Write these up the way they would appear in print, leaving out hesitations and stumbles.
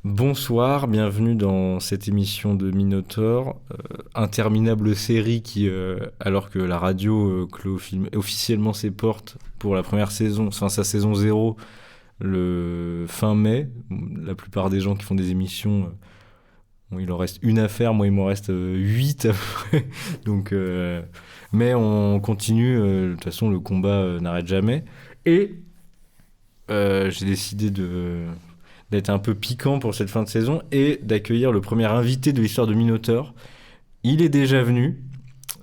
Bonsoir, bienvenue dans cette émission de Minotaur, interminable série qui, alors que la radio clôt officiellement ses portes pour la première saison, enfin sa saison 0, le fin mai, la plupart des gens qui font des émissions, bon, il en reste une à faire, moi il m'en reste 8 après, donc, mais on continue, de toute façon le combat n'arrête jamais, et j'ai décidé d'être un peu piquant pour cette fin de saison et d'accueillir le premier invité de l'histoire de Minotaur. Il est déjà venu.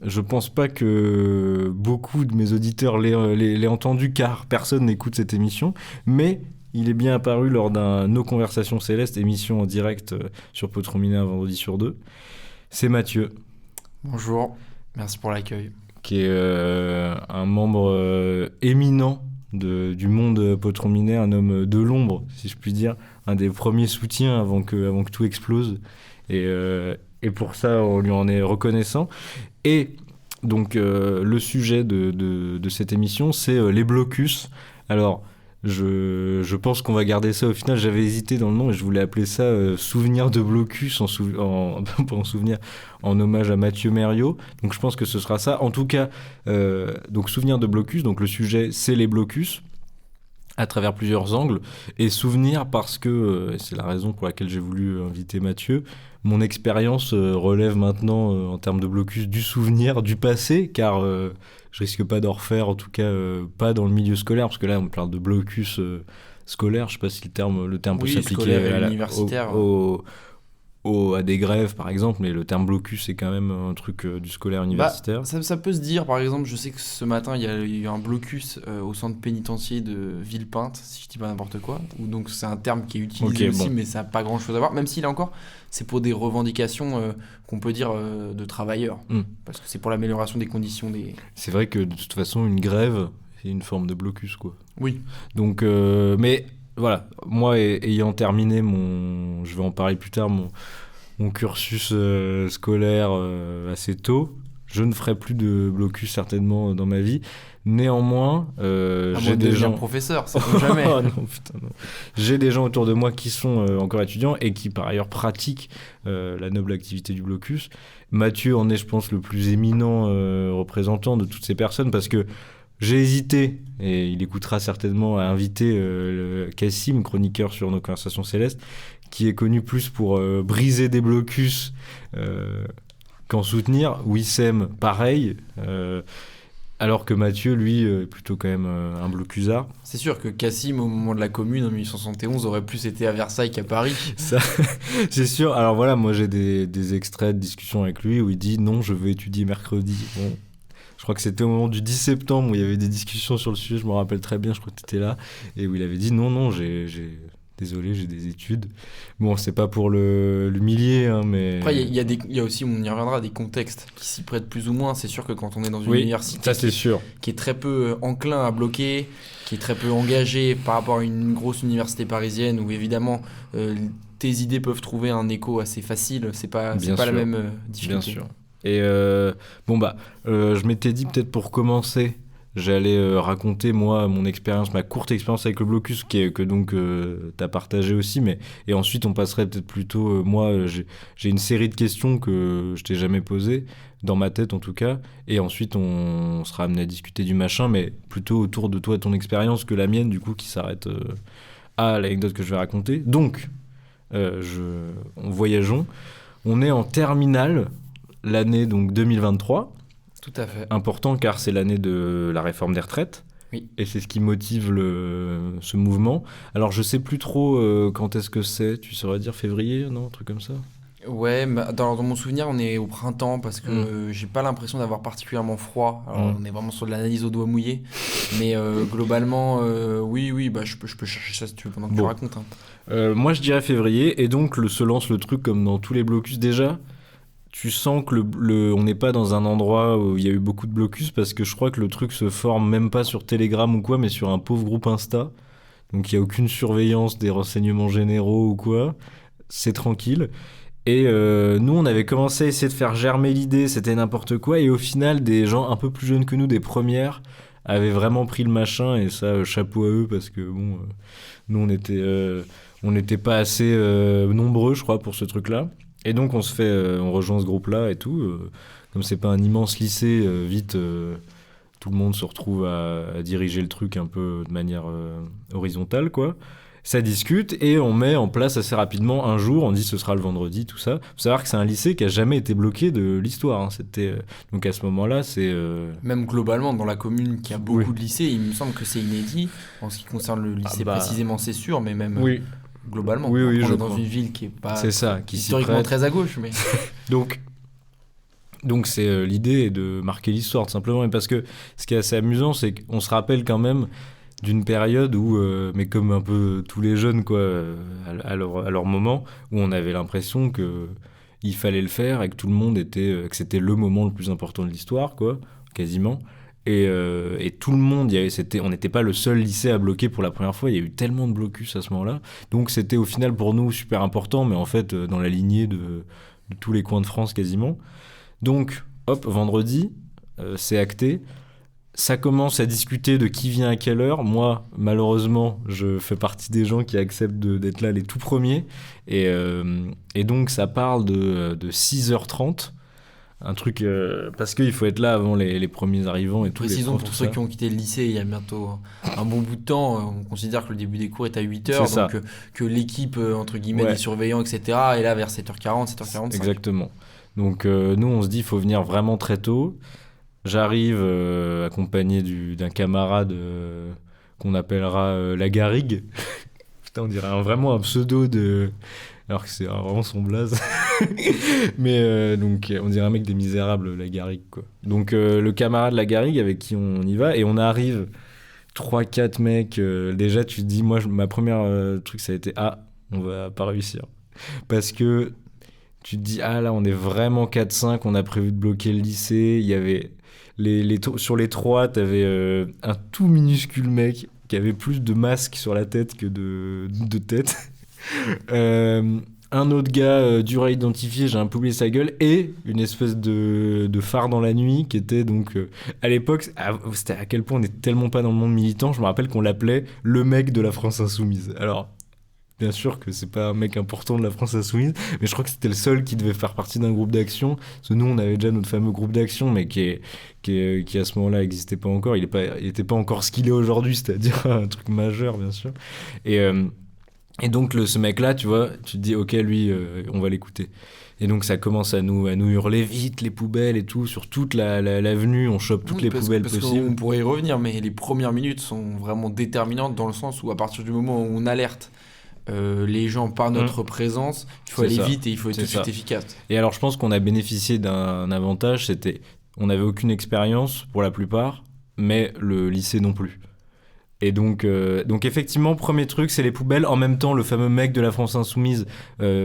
Je pense pas que beaucoup de mes auditeurs l'aient entendu car personne n'écoute cette émission, mais il est bien apparu lors d'un Nos Conversations Célestes, émission en direct sur Potrominé un vendredi sur deux. C'est Mathieu. Bonjour, merci pour l'accueil. Qui est un membre éminent du monde potrominé, un homme de l'ombre, si je puis dire, un des premiers soutiens avant que tout explose. Et pour ça, on lui en est reconnaissant. Et donc, le sujet de cette émission, c'est les blocus. Alors, je pense qu'on va garder ça. Au final, j'avais hésité dans le nom et je voulais appeler ça Souvenir de blocus, pas en souvenir, en hommage à Mathieu Mériot. Donc, je pense que ce sera ça. En tout cas, donc Souvenir de blocus. Donc, le sujet, c'est les blocus à travers plusieurs angles, et souvenir parce que, et c'est la raison pour laquelle j'ai voulu inviter Mathieu, mon expérience relève maintenant, en termes de blocus, du souvenir, du passé, car je risque pas d'en refaire, en tout cas pas dans le milieu scolaire, parce que là on parle de blocus scolaire, je sais pas si le terme peut Oui, s'appliquer scolaire et universitaire. à des grèves par exemple, mais le terme blocus c'est quand même un truc du scolaire universitaire. Ça peut se dire, par exemple, je sais que ce matin il y a eu un blocus au centre pénitentiaire de Villepinte, si je dis pas n'importe quoi, où donc c'est un terme qui est utilisé aussi, mais ça n'a pas grand chose à voir, même s'il est encore, c'est pour des revendications qu'on peut dire de travailleurs, parce que c'est pour l'amélioration des conditions des... C'est vrai que de toute façon une grève c'est une forme de blocus quoi. Oui. Donc, mais voilà, moi ayant terminé je vais en parler plus tard, mon cursus scolaire assez tôt, je ne ferai plus de blocus certainement dans ma vie. Néanmoins, j'ai des gens professeur, ça ne jamais. Oh non, putain, non. J'ai des gens autour de moi qui sont encore étudiants et qui par ailleurs pratiquent la noble activité du blocus. Mathieu en est, je pense, le plus éminent représentant de toutes ces personnes parce que j'ai hésité, et il écoutera certainement, à inviter Cassim, chroniqueur sur Nos Conversations Célestes, qui est connu plus pour briser des blocus qu'en soutenir. Wissem, pareil. Alors que Mathieu, lui, est plutôt quand même un blocusard. C'est sûr que Cassim, au moment de la Commune, en 1871, aurait plus été à Versailles qu'à Paris. Ça, c'est sûr. Alors voilà, moi j'ai des extraits de discussions avec lui où il dit « Non, je veux étudier mercredi ». Bon. Je crois que c'était au moment du 10 septembre où il y avait des discussions sur le sujet, je me rappelle très bien, je crois que tu étais là, et où il avait dit non, désolé, j'ai des études. Bon, c'est pas pour l'humilier, hein, mais... Après, il y a aussi, on y reviendra, des contextes qui s'y prêtent plus ou moins. C'est sûr que quand on est dans une oui, université ça, c'est sûr. qui est très peu enclin à bloquer, qui est très peu engagé par rapport à une grosse université parisienne où évidemment tes idées peuvent trouver un écho assez facile, c'est pas la même difficulté. Bien sûr. Et je m'étais dit peut-être pour commencer, j'allais raconter moi mon expérience, ma courte expérience avec le blocus que donc t'as partagé aussi, et ensuite on passerait peut-être plutôt j'ai une série de questions que je t'ai jamais posées dans ma tête en tout cas, et ensuite on sera amené à discuter du machin, mais plutôt autour de toi et ton expérience que la mienne du coup qui s'arrête à l'anecdote que je vais raconter. Donc voyageons, on est en terminale. L'année donc 2023. Tout à fait. Important car c'est l'année de la réforme des retraites. Oui. Et c'est ce qui motive ce mouvement. Alors je sais plus trop quand est-ce que c'est. Tu saurais dire février, non, un truc comme ça. Ouais, dans mon souvenir, on est au printemps parce que j'ai pas l'impression d'avoir particulièrement froid. Alors on est vraiment sur de l'analyse au doigt mouillé, mais globalement, oui, bah je peux chercher ça si tu veux pendant que tu racontes. Hein. Moi je dirais février et donc se lance le truc comme dans tous les blocus déjà. Tu sens que on n'est pas dans un endroit où il y a eu beaucoup de blocus parce que je crois que le truc se forme même pas sur Telegram ou quoi, mais sur un pauvre groupe Insta. Donc il n'y a aucune surveillance des renseignements généraux ou quoi. C'est tranquille. Et nous, on avait commencé à essayer de faire germer l'idée, c'était n'importe quoi. Et au final, des gens un peu plus jeunes que nous, des premières, avaient vraiment pris le machin. Et ça, chapeau à eux parce que bon, nous, on n'était pas assez nombreux, je crois, pour ce truc-là. Et donc on rejoint ce groupe-là et tout. Comme c'est pas un immense lycée, vite tout le monde se retrouve à diriger le truc un peu de manière horizontale, quoi. Ça discute et on met en place assez rapidement un jour, on dit ce sera le vendredi, tout ça. Faut savoir que c'est un lycée qui a jamais été bloqué de l'histoire. Hein. Donc à ce moment-là, c'est... Même globalement, dans la commune qui a beaucoup de lycées, il me semble que c'est inédit. En ce qui concerne le lycée précisément, c'est sûr, mais même globalement. Oui, on je est dans une ville qui est pas qui historiquement très à gauche. Mais... Donc c'est l'idée est de marquer l'histoire, tout simplement. Et parce que ce qui est assez amusant, c'est qu'on se rappelle quand même d'une période où, mais comme un peu tous les jeunes, quoi, à leur moment, où on avait l'impression qu'il fallait le faire et que tout le monde que c'était le moment le plus important de l'histoire, quoi, quasiment. Et tout le monde, on n'était pas le seul lycée à bloquer pour la première fois, il y a eu tellement de blocus à ce moment-là. Donc c'était au final pour nous super important, mais en fait dans la lignée de tous les coins de France quasiment. Donc, hop, vendredi, c'est acté. Ça commence à discuter de qui vient à quelle heure. Moi, malheureusement, je fais partie des gens qui acceptent d'être là les tout premiers. Et donc, ça parle de 6h30. Un truc... parce qu'il faut être là avant les premiers arrivants et tout. Précisons pour ceux qui ont quitté le lycée il y a bientôt un bon bout de temps. On considère que le début des cours est à 8h. Donc, que l'équipe, entre guillemets, des surveillants, etc. est là vers 7h40, 7h45. Exactement. Donc, nous, on se dit il faut venir vraiment très tôt. J'arrive accompagné d'un camarade qu'on appellera la Garrigue. Putain, on dirait vraiment un pseudo alors que c'est vraiment son blaze. Mais donc, on dirait un mec des Misérables, la Garrigue, quoi. Donc, le camarade la Garrigue avec qui on y va, et on arrive 3-4 mecs. Déjà, tu te dis, moi, ma première truc, ça a été on va pas réussir. Parce que tu te dis, là, on est vraiment 4-5, on a prévu de bloquer le lycée. Il y avait sur les 3, t'avais un tout minuscule mec qui avait plus de masque sur la tête que de tête. Un autre gars dur à identifier, j'ai un peu oublié sa gueule, et une espèce de phare dans la nuit qui était donc à l'époque, c'était à quel point on n'était tellement pas dans le monde militant. Je me rappelle qu'on l'appelait le mec de la France Insoumise. Alors bien sûr que c'est pas un mec important de la France Insoumise, mais je crois que c'était le seul qui devait faire partie d'un groupe d'action. Parce que nous, on avait déjà notre fameux groupe d'action, mais qui à ce moment-là n'existait pas encore. Il était pas encore ce qu'il est aujourd'hui, c'est-à-dire un truc majeur, bien sûr. Et donc, ce mec-là, tu vois, tu te dis, ok, lui, on va l'écouter. Et donc, ça commence à nous hurler vite, les poubelles et tout, sur toute l'avenue, on chope toutes les poubelles possibles. On pourrait y revenir, mais les premières minutes sont vraiment déterminantes dans le sens où, à partir du moment où on alerte les gens par notre présence, il faut aller vite et il faut être tout de suite efficace. Et alors, je pense qu'on a bénéficié d'un avantage, on n'avait aucune expérience pour la plupart, mais le lycée non plus. Et donc effectivement, premier truc, c'est les poubelles. En même temps, le fameux mec de la France Insoumise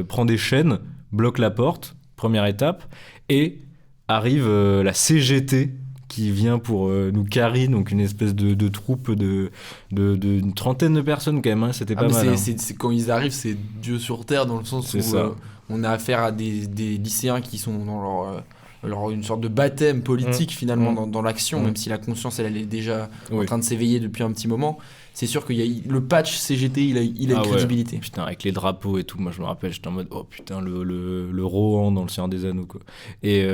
prend des chaînes, bloque la porte, première étape, et arrive la CGT qui vient pour nous carrer, donc une espèce de troupe d'une trentaine de personnes quand même, hein, c'était pas mal. Quand ils arrivent, c'est Dieu sur terre, dans le sens où on a affaire à des lycéens qui sont dans une sorte de baptême politique finalement dans l'action, même si la conscience elle est déjà en train de s'éveiller depuis un petit moment. C'est sûr que le patch CGT il a une crédibilité. Putain, avec les drapeaux et tout, moi je me rappelle, j'étais en mode oh putain, le Rohan dans le Seigneur des Anneaux, quoi. Et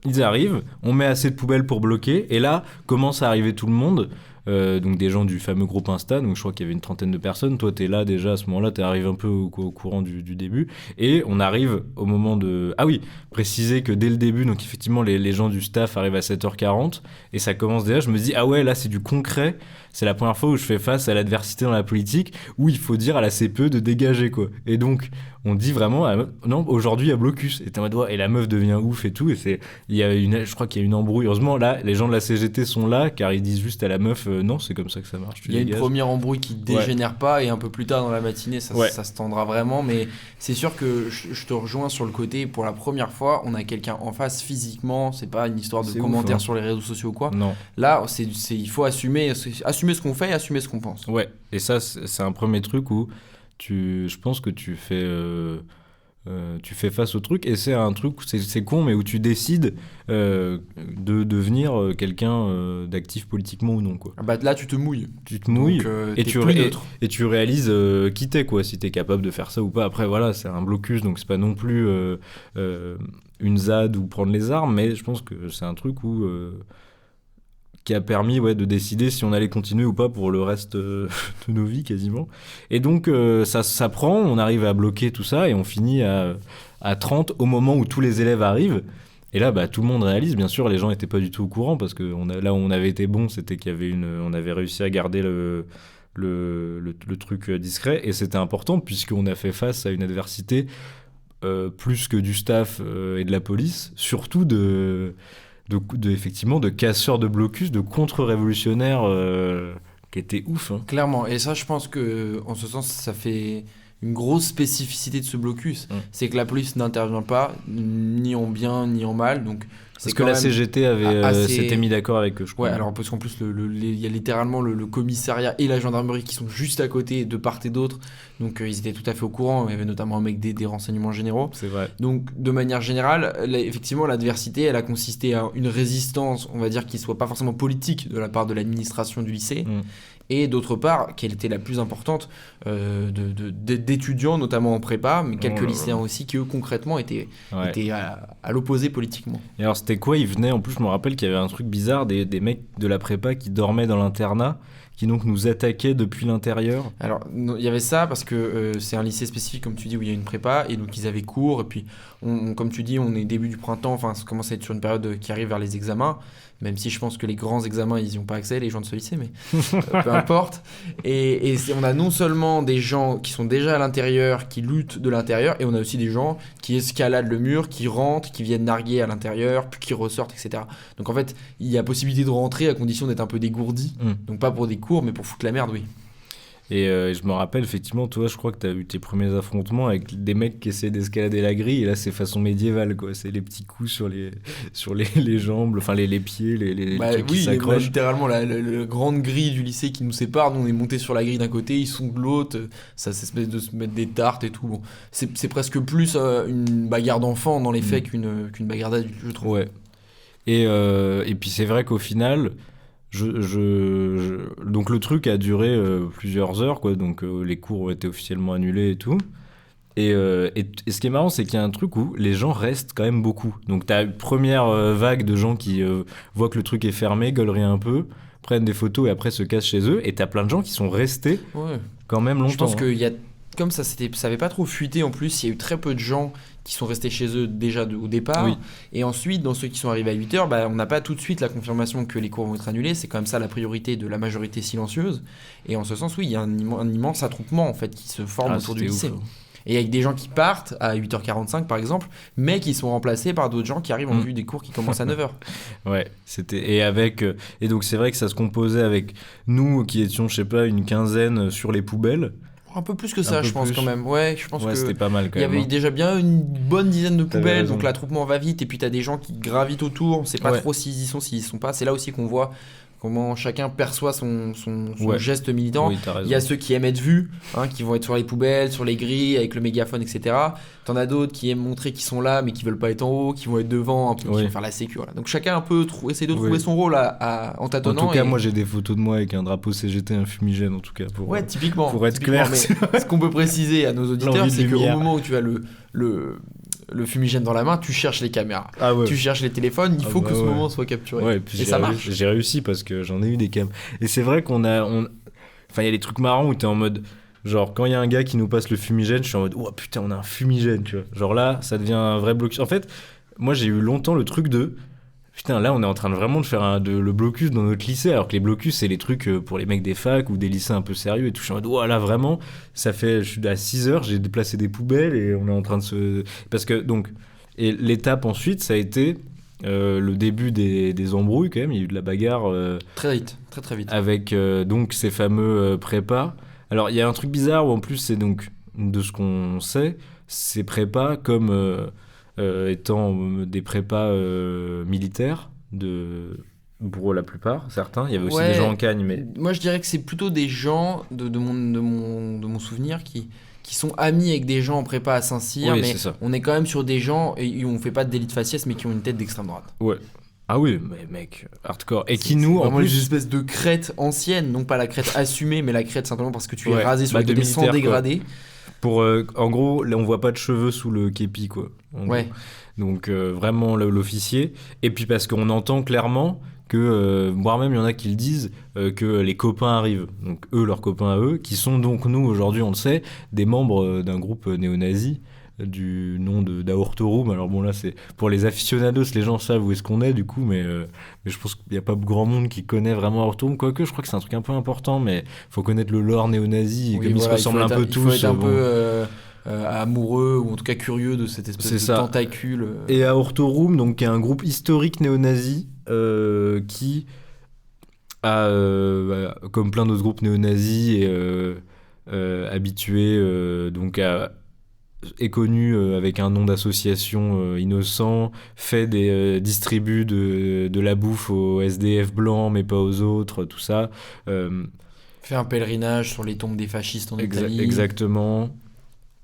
ils arrivent, on met assez de poubelles pour bloquer, et là commence à arriver tout le monde. Donc des gens du fameux groupe Insta, donc je crois qu'il y avait une trentaine de personnes. Toi t'es là déjà à ce moment-là, t'es arrivé un peu au courant du début, et on arrive au moment de... Ah oui, préciser que dès le début, donc effectivement les gens du staff arrivent à 7h40, et ça commence déjà, je me dis là c'est du concret, c'est la première fois où je fais face à l'adversité dans la politique, où il faut dire à la CPE de dégager, quoi. Et donc on dit vraiment non, aujourd'hui il y a blocus, et t'es en mode et la meuf devient ouf et tout, et je crois qu'il y a une embrouille. Heureusement là les gens de la CGT sont là, car ils disent juste à la meuf non, c'est comme ça que ça marche, il y a une première embrouille qui dégénère pas, et un peu plus tard dans la matinée ça se tendra vraiment. Mais c'est sûr que je te rejoins sur le côté, pour la première fois on a quelqu'un en face physiquement, c'est pas une histoire de commentaires ouf, sur les réseaux sociaux ou quoi. Non. Là il faut assumer ce qu'on fait et assumer ce qu'on pense. Ouais, et ça c'est un premier truc où je pense que tu fais tu fais face au truc, et c'est un truc, c'est con, mais où tu décides de devenir quelqu'un d'actif politiquement ou non, quoi. Ah bah là, tu te mouilles. Tu te mouilles, et tu réalises qui t'es, quoi, si t'es capable de faire ça ou pas. Après, voilà, c'est un blocus, donc c'est pas non plus une ZAD ou prendre les armes, mais je pense que c'est un truc qui a permis de décider si on allait continuer ou pas pour le reste de nos vies quasiment. Et donc ça prend, on arrive à bloquer tout ça et on finit à 30 au moment où tous les élèves arrivent. Et là, tout le monde réalise, bien sûr, les gens n'étaient pas du tout au courant parce que là où on avait été bon, c'était qu'il y avait on avait réussi à garder le truc discret, et c'était important puisqu'on a fait face à une adversité plus que du staff et de la police, surtout effectivement de casseurs de blocus, de contre-révolutionnaires qui étaient ouf. Hein. Clairement, et ça je pense que en ce sens ça fait une grosse spécificité de ce blocus, c'est que la police n'intervient pas ni en bien ni en mal, donc parce que la CGT s'était mis d'accord avec eux, je crois. Ouais, alors parce qu'en plus, il y a littéralement le commissariat et la gendarmerie qui sont juste à côté, de part et d'autre. Donc ils étaient tout à fait au courant. Il y avait notamment un mec des renseignements généraux. C'est vrai. Donc de manière générale, effectivement, l'adversité, elle a consisté à une résistance, on va dire, qui soit pas forcément politique de la part de l'administration du lycée. Et d'autre part, quelle était la plus importante, d'étudiants, notamment en prépa, mais quelques lycéens aussi, qui eux concrètement étaient à l'opposé politiquement. Et alors c'était quoi ? Ils venaient, en plus je me rappelle qu'il y avait un truc bizarre, des mecs de la prépa qui dormaient dans l'internat, qui donc nous attaquaient depuis l'intérieur. Alors il y avait ça parce que c'est un lycée spécifique, comme tu dis, où il y a une prépa, et donc ils avaient cours, et puis comme tu dis, on est début du printemps, enfin ça commence à être sur une période qui arrive vers les examens, même si je pense que les grands examens, ils n'y ont pas accès, les gens de ce lycée, mais peu importe. Et on a non seulement des gens qui sont déjà à l'intérieur, qui luttent de l'intérieur, et on a aussi des gens qui escaladent le mur, qui rentrent, qui viennent narguer à l'intérieur, puis qui ressortent, etc. Donc en fait, il y a possibilité de rentrer à condition d'être un peu dégourdi. Donc pas pour des cours, mais pour foutre la merde, oui. Et je me rappelle, effectivement, toi, je crois que tu as eu tes premiers affrontements avec des mecs qui essaient d'escalader la grille, et là, c'est façon médiévale, quoi. C'est les petits coups sur les jambes, enfin les pieds, les trucs qui s'accrochent. Littéralement, la grande grille du lycée qui nous sépare, nous, on est monté sur la grille d'un côté, ils sont de l'autre, ça s'espèce de se mettre des tartes et tout. Bon, c'est presque plus une bagarre d'enfant dans les faits qu'une bagarre d'adulte, je trouve. Ouais. Et puis, c'est vrai qu'au final... Donc le truc a duré plusieurs heures, quoi. Donc les cours ont été officiellement annulés et tout. Et ce qui est marrant, c'est qu'il y a un truc où les gens restent quand même beaucoup. Donc t'as une première vague de gens qui voient que le truc est fermé, gueuleraient un peu, prennent des photos et après se cassent chez eux. Et t'as plein de gens qui sont restés quand même longtemps. Je pense qu'il y a, comme ça avait pas trop fuité en plus, il y a eu très peu de gens qui sont restés chez eux déjà au départ. Oui. Et ensuite, dans ceux qui sont arrivés à 8h, on n'a pas tout de suite la confirmation que les cours vont être annulés. C'est quand même ça la priorité de la majorité silencieuse. Et en ce sens, oui, il y a un immense attroupement en fait, qui se forme autour du lycée. Ouf. Et avec des gens qui partent à 8h45 par exemple, mais qui sont remplacés par d'autres gens qui arrivent en vue des cours qui commencent à 9h. Ouais, et donc c'est vrai que ça se composait avec nous qui étions, je sais pas, une quinzaine sur les poubelles. Un peu plus que ça, je pense, quand même. Ouais, je pense que c'était pas mal quand même. Il y avait déjà bien une bonne dizaine de poubelles, donc l'attroupement va vite, et puis t'as des gens qui gravitent autour, on sait pas trop s'ils y sont, s'ils y sont pas. C'est là aussi qu'on voit comment chacun perçoit son geste militant. Oui, il y a ceux qui aiment être vus, qui vont être sur les poubelles, sur les grilles, avec le mégaphone, etc. T'en as d'autres qui aiment montrer qu'ils sont là, mais qui veulent pas être en haut, qui vont être devant, un peu, qui vont faire la sécu. Voilà. Donc chacun un peu essaie de trouver son rôle en tâtonnant. En tout cas, moi j'ai des photos de moi avec un drapeau CGT, un fumigène en tout cas. Typiquement. Pour être clair. Ce qu'on peut préciser à nos auditeurs, c'est qu'au moment où tu as le fumigène dans la main, tu cherches les caméras, tu cherches les téléphones, il faut que ce moment soit capturé. Et ça marche. J'ai réussi parce que j'en ai eu des cams. Et c'est vrai il y a des trucs marrants où t'es en mode, genre quand il y a un gars qui nous passe le fumigène, je suis en mode, oh putain, on a un fumigène, tu vois. Genre là, ça devient un vrai blocus. En fait, moi j'ai eu longtemps le truc de, putain, là on est en train de vraiment de faire le blocus dans notre lycée, alors que les blocus c'est les trucs pour les mecs des facs ou des lycées un peu sérieux et tout. Je suis en mode, oh là vraiment, je suis à 6h, j'ai déplacé des poubelles et on est en train de parce que donc, et l'étape ensuite ça a été le début des embrouilles quand même, il y a eu de la bagarre. Très vite. Avec donc ces fameux prépas. Alors il y a un truc bizarre où en plus c'est donc, de ce qu'on sait, ces prépas comme... étant des prépas militaires pour la plupart, certains. Il y avait aussi des gens en Cagne, mais... Moi, je dirais que c'est plutôt des gens, de mon souvenir, qui qui sont amis avec des gens en prépa à Saint-Cyr, Oui, mais c'est ça. on est quand même sur des gens, et on fait pas de délit de faciès, mais qui ont une tête d'extrême droite. Ouais. Ah oui, mais mec, hardcore. Et qui C'est nous, en vraiment plus... les espèces de crête ancienne, non pas la crête assumée, mais la crête simplement parce que tu es Ouais, rasé sur les de côtés sans militaire, dégrader. Pour, en gros, là, on voit pas de cheveux sous le képi, quoi. Ouais. Gros. Donc, vraiment, l'officier. Et puis, parce qu'on entend clairement que, voire même, il y en a qui le disent, que les copains arrivent. Donc, eux, leurs copains à eux, qui sont donc, nous, aujourd'hui, on le sait, des membres d'un groupe néo-nazi du nom d'Aortorum. Alors bon, là, c'est pour les aficionados, les gens savent où est-ce qu'on est, du coup, mais je pense qu'il n'y a pas grand monde qui connaît vraiment Aortorum, quoique je crois que c'est un truc un peu important, mais faut connaître le lore néo-nazi, et Oui, comme ils se voilà, ressemblent un peu il tous. faut être un bon. peu amoureux, ou en tout cas curieux de cette espèce C'est de ça. tentacule. Et Aortorum, donc, qui est un groupe historique néo-nazi, qui a, comme plein d'autres groupes néo-nazis, habitué donc est connu avec un nom d'association innocent, fait distribue de la bouffe aux SDF blancs mais pas aux autres, tout ça. Fait un pèlerinage sur les tombes des fascistes en Italie. Exactement.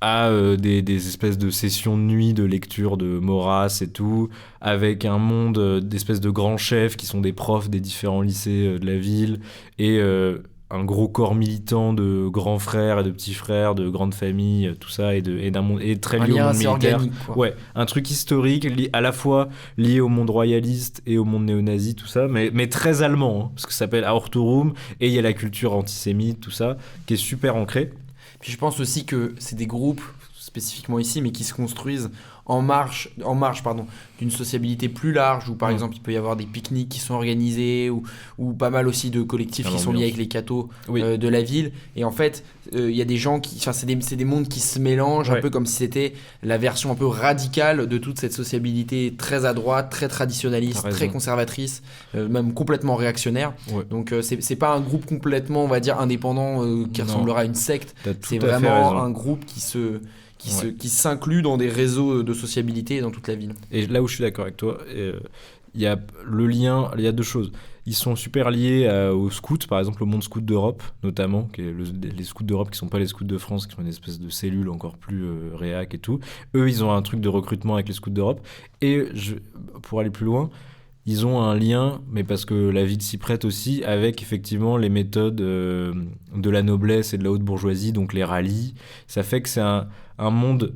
A des espèces de sessions de nuit de lecture de Maurras et tout, avec un monde d'espèces de grands chefs qui sont des profs des différents lycées de la ville, et un gros corps militant de grands frères et de petits frères, de grandes familles, tout ça, et d'un monde, et très lié au monde militaire. Organique, quoi. Ouais, un truc historique, à la fois lié au monde royaliste et au monde néo-nazi, tout ça, mais très allemand, hein, parce que ça s'appelle Aortorum, et il y a la culture antisémite, tout ça, qui est super ancrée. Puis je pense aussi que c'est des groupes, spécifiquement ici, mais qui se construisent en marge d'une sociabilité plus large, où par exemple il peut y avoir des pique-niques qui sont organisés, ou pas mal aussi de collectifs qui sont liés avec les cathos de la ville. Et en fait, il y a des gens qui... Enfin, c'est des mondes qui se mélangent, un peu comme si c'était la version un peu radicale de toute cette sociabilité très à droite, très traditionnaliste, très conservatrice, même complètement réactionnaire. Ouais. Donc c'est pas un groupe complètement, on va dire, indépendant qui ressemblera à une secte. C'est vraiment un groupe qui s'inclut dans des réseaux de sociabilité dans toute la ville. Et là où je suis d'accord avec toi, il y a le lien, il y a deux choses. Ils sont super liés aux scouts, par exemple au monde scout d'Europe, notamment, qui est les scouts d'Europe qui ne sont pas les scouts de France, qui sont une espèce de cellule encore plus réac et tout. Eux, ils ont un truc de recrutement avec les scouts d'Europe. Et pour aller plus loin, ils ont un lien, mais parce que la ville s'y prête aussi, avec effectivement les méthodes de la noblesse et de la haute bourgeoisie, donc les rallyes. Ça fait que c'est un monde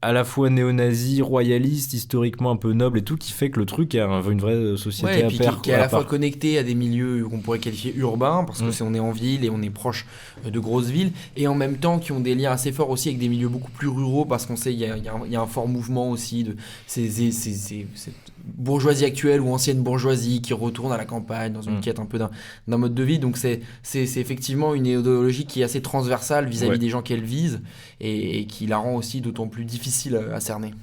à la fois néo-nazi, royaliste, historiquement un peu noble et tout, qui fait que le truc a une vraie société à part. Qui est à la fois connecté à des milieux qu'on pourrait qualifier urbains, parce que on est en ville et on est proche de grosses villes, et en même temps qui ont des liens assez forts aussi avec des milieux beaucoup plus ruraux, parce qu'on sait il y a un fort mouvement aussi de cette bourgeoisie actuelle ou ancienne bourgeoisie qui retourne à la campagne dans une quête un peu d'un mode de vie. Donc c'est effectivement une idéologie qui est assez transversale vis-à-vis des gens qu'elle vise, et qui la rend aussi d'autant plus difficile à cerner.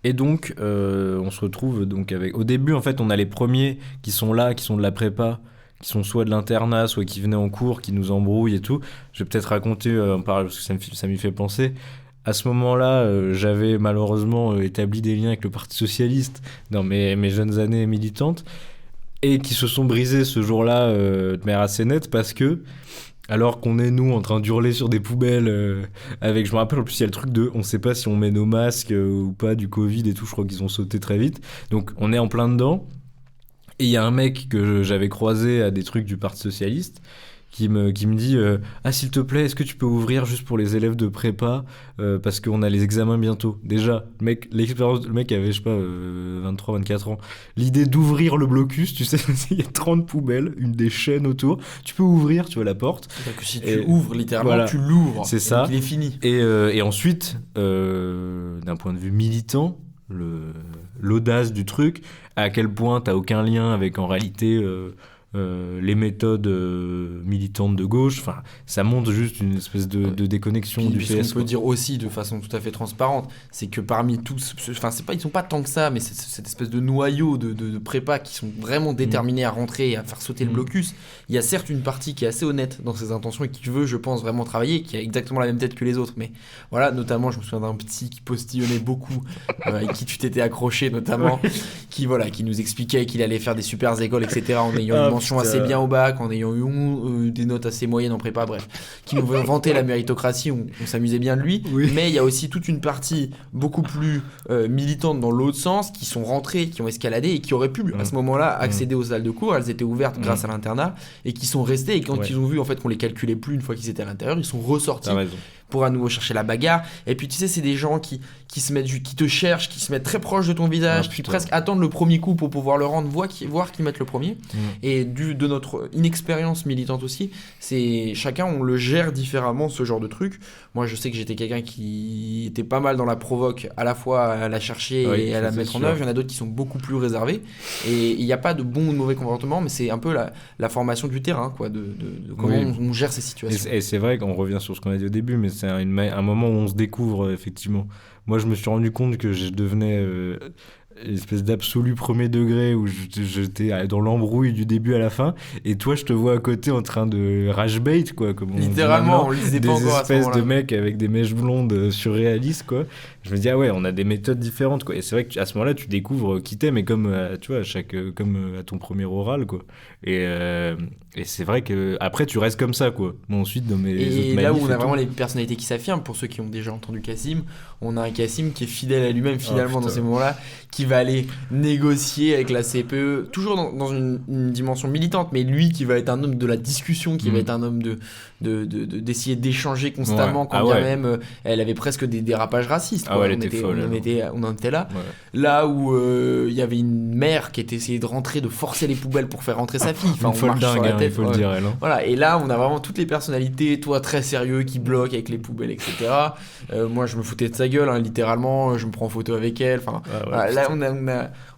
Et donc on se retrouve donc avec, au début en fait on a les premiers qui sont là, qui sont de la prépa, qui sont soit de l'internat, soit qui venaient en cours, qui nous embrouillent et tout. Je vais peut-être raconter parce que ça m'y fait penser. À ce moment-là, j'avais malheureusement établi des liens avec le Parti Socialiste dans mes jeunes années militantes, et qui se sont brisés ce jour-là de manière assez nette, parce que, alors qu'on est, nous, en train d'hurler sur des poubelles, je me rappelle, en plus, il y a le truc de, on sait pas si on met nos masques ou pas, du Covid et tout, je crois qu'ils ont sauté très vite. Donc, on est en plein dedans, et il y a un mec que j'avais croisé à des trucs du Parti Socialiste, qui me dit s'il te plaît, est-ce que tu peux ouvrir juste pour les élèves de prépa, parce qu'on a les examens bientôt. Déjà, le mec avait, je sais pas, 23, 24 ans. L'idée d'ouvrir le blocus, tu sais, il y a 30 poubelles, des chaînes autour. Tu peux ouvrir, tu vois, la porte. C'est-à-dire que si tu ouvres, littéralement, tu l'ouvres. C'est ça. Donc il est fini. Et ensuite, d'un point de vue militant, l'audace du truc, à quel point t'as aucun lien avec, en réalité... les méthodes militantes de gauche, enfin, ça montre juste une espèce de déconnexion du PS. Ce qu'on peut dire aussi de façon tout à fait transparente, c'est que parmi tous, enfin, ils sont pas tant que ça, mais c'est cette espèce de noyau de prépa qui sont vraiment déterminés à rentrer et à faire sauter le blocus. Il y a certes une partie qui est assez honnête dans ses intentions et qui veut, je pense, vraiment travailler, qui a exactement la même tête que les autres, mais voilà, notamment, je me souviens d'un petit qui postillonnait beaucoup, avec qui tu t'étais accroché notamment, qui nous expliquait qu'il allait faire des super écoles, etc., en ayant une mention mention assez bien au bac, en ayant eu des notes assez moyennes en prépa, bref, qui nous vantait la méritocratie, on s'amusait bien de lui. Oui. Mais il y a aussi toute une partie beaucoup plus militante dans l'autre sens, qui sont rentrées, qui ont escaladé et qui auraient pu à ce moment-là accéder aux salles de cours. Elles étaient ouvertes grâce à l'internat et qui sont restées. Et quand ils ont vu en fait qu'on les calculait plus une fois qu'ils étaient à l'intérieur, ils sont ressortis pour à nouveau chercher la bagarre. Et puis tu sais, c'est des gens qui te cherchent, qui se mettent très proche de ton visage, qui presque attendent le premier coup pour pouvoir le rendre, voir qui mettent le premier. Et de notre inexpérience militante aussi, c'est chacun on le gère différemment, ce genre de truc. Moi je sais que j'étais quelqu'un qui était pas mal dans la provoque, à la fois à la chercher et à la mettre en œuvre. Il y en a d'autres qui sont beaucoup plus réservés, et il n'y a pas de bon ou de mauvais comportement, mais c'est un peu la formation du terrain, quoi, de comment on gère ces situations. Et c'est vrai qu'on revient sur ce qu'on a dit au début, mais c'est un moment où on se découvre, effectivement. Moi, je me suis rendu compte que je devenais une espèce d'absolu premier degré où j'étais dans l'embrouille du début à la fin. Et toi, je te vois à côté en train de rage bait, quoi. Comme littéralement, on lisait pas encore à ce moment-là. Des espèces de mecs avec des mèches blondes surréalistes, quoi. Je me dis, ah ouais, on a des méthodes différentes, quoi. Et c'est vrai qu'à ce moment-là, tu découvres qui t'es, mais comme, tu vois, comme à ton premier oral, quoi. Et c'est vrai que après tu restes comme ça, quoi. Bon, ensuite dans mes et là où on a vraiment les personnalités qui s'affirment, pour ceux qui ont déjà entendu Cassim, on a un Cassim qui est fidèle à lui-même finalement dans ces moments-là, qui va aller négocier avec la CPE, toujours dans une dimension militante, mais lui qui va être un homme de la discussion, qui va être un homme d'essayer d'échanger constamment, quand bien même elle avait presque des dérapages racistes, quoi. Elle était folle, on en était là. Ouais. Là où il y avait une mère qui était essayée de rentrer, de forcer les poubelles pour faire rentrer sa fille. Enfin, on marche sur la tête, il faut le dire, elle. Voilà, et là on a vraiment toutes les personnalités, toi très sérieux qui bloque avec les poubelles, etc. Moi je me foutais de sa gueule, hein, littéralement, je me prends en photo avec elle. Enfin, voilà, là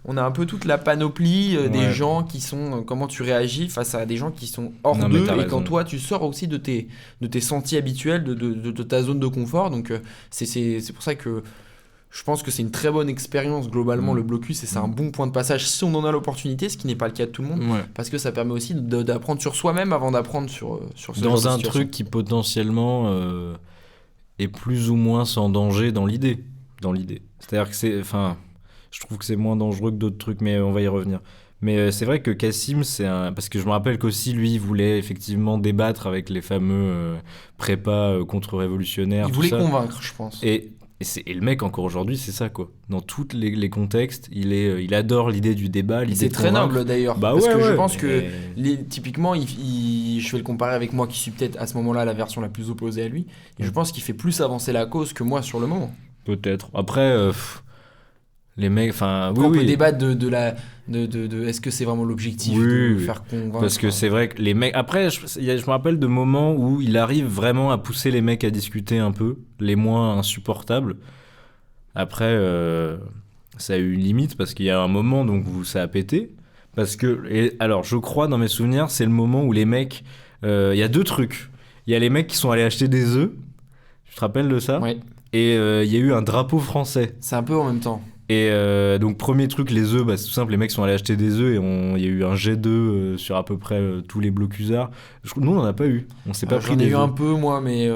on a un peu toute la panoplie des gens qui sont, comment tu réagis face à des gens qui sont hors d'eux, et quand toi tu sors aussi de tes sentiers habituels, de ta zone de confort. Donc c'est pour ça que je pense que c'est une très bonne expérience globalement, le blocus, et c'est un bon point de passage si on en a l'opportunité, ce qui n'est pas le cas de tout le monde, parce que ça permet aussi d'apprendre sur soi-même avant d'apprendre sur ce genre de situation. Dans un truc qui potentiellement est plus ou moins sans danger dans l'idée. C'est-à-dire que je trouve que c'est moins dangereux que d'autres trucs, mais on va y revenir. Mais c'est vrai que Cassim, parce que je me rappelle qu'aussi lui, il voulait effectivement débattre avec les fameux prépas contre-révolutionnaires. Il voulait convaincre, je pense. Et le mec, encore aujourd'hui, c'est ça, quoi. Dans tous les contextes, il adore l'idée du débat, l'idée c'est de très convaincre. noble d'ailleurs, parce que je pense que typiquement, je vais le comparer avec moi qui suis peut-être à ce moment-là la version la plus opposée à lui, et je pense qu'il fait plus avancer la cause que moi sur le moment. Peut-être. Après, les mecs, enfin, on peut débattre de est-ce que c'est vraiment l'objectif de faire convaincre. Parce que c'est vrai que les mecs. Après, je me rappelle de moments où il arrive vraiment à pousser les mecs à discuter un peu, les moins insupportables. Après, ça a eu une limite parce qu'il y a un moment donc où ça a pété. Alors, je crois dans mes souvenirs, c'est le moment où les mecs. Il y a deux trucs. Il y a les mecs qui sont allés acheter des œufs. Tu te rappelles de ça ? Ouais. Et il y a eu un drapeau français. C'est un peu en même temps. Et donc premier truc, les œufs, c'est tout simple, les mecs sont allés acheter des œufs et il y a eu un jet d'œufs sur à peu près tous les blocusards. Nous on n'en a pas eu, on s'est pas pris des œufs. J'en ai eu un peu moi, mais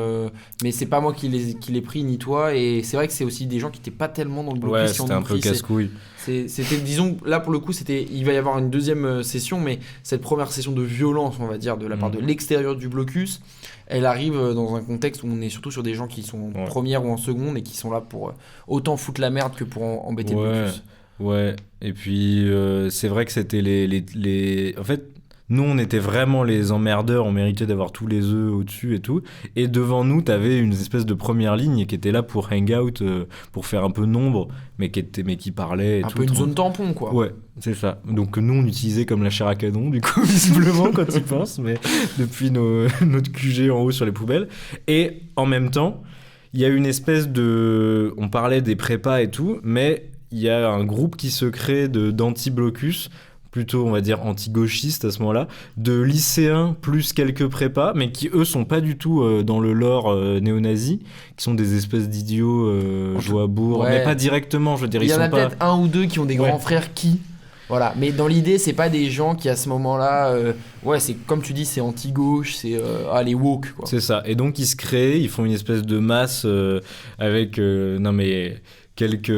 c'est pas moi qui l'ai pris ni toi, et c'est vrai que c'est aussi des gens qui étaient pas tellement dans le blocus. Ouais, c'était un peu casse-couille. C'était, disons, là pour le coup, il va y avoir une deuxième session, mais cette première session de violence, on va dire, de la part de l'extérieur du blocus, elle arrive dans un contexte où on est surtout sur des gens qui sont en première ou en seconde et qui sont là pour autant foutre la merde que pour embêter le blocus. Ouais, et puis c'est vrai que c'était les... En fait, nous on était vraiment les emmerdeurs, on méritait d'avoir tous les œufs au-dessus et tout, et devant nous t'avais une espèce de première ligne qui était là pour hang out, pour faire un peu nombre, mais qui parlait et un tout. peu une zone tampon, quoi. Ouais, c'est ça. Donc nous on utilisait comme la chair à canon, du coup, visiblement quand tu penses, mais depuis notre QG en haut sur les poubelles. Et en même temps, il y a une espèce de... On parlait des prépas et tout, mais il y a un groupe qui se crée d'anti-blocus, plutôt on va dire anti-gauchistes à ce moment-là, de lycéens plus quelques prépas, mais qui eux sont pas du tout dans le lore néo-nazi, qui sont des espèces d'idiots joie-bourg, mais pas directement, je veux dire. Il y en a peut-être un ou deux qui ont des grands frères qui... Voilà, mais dans l'idée, c'est pas des gens qui à ce moment-là, c'est comme tu dis, c'est anti-gauche, c'est les woke, quoi. C'est ça. Et donc ils se créent, ils font une espèce de masse avec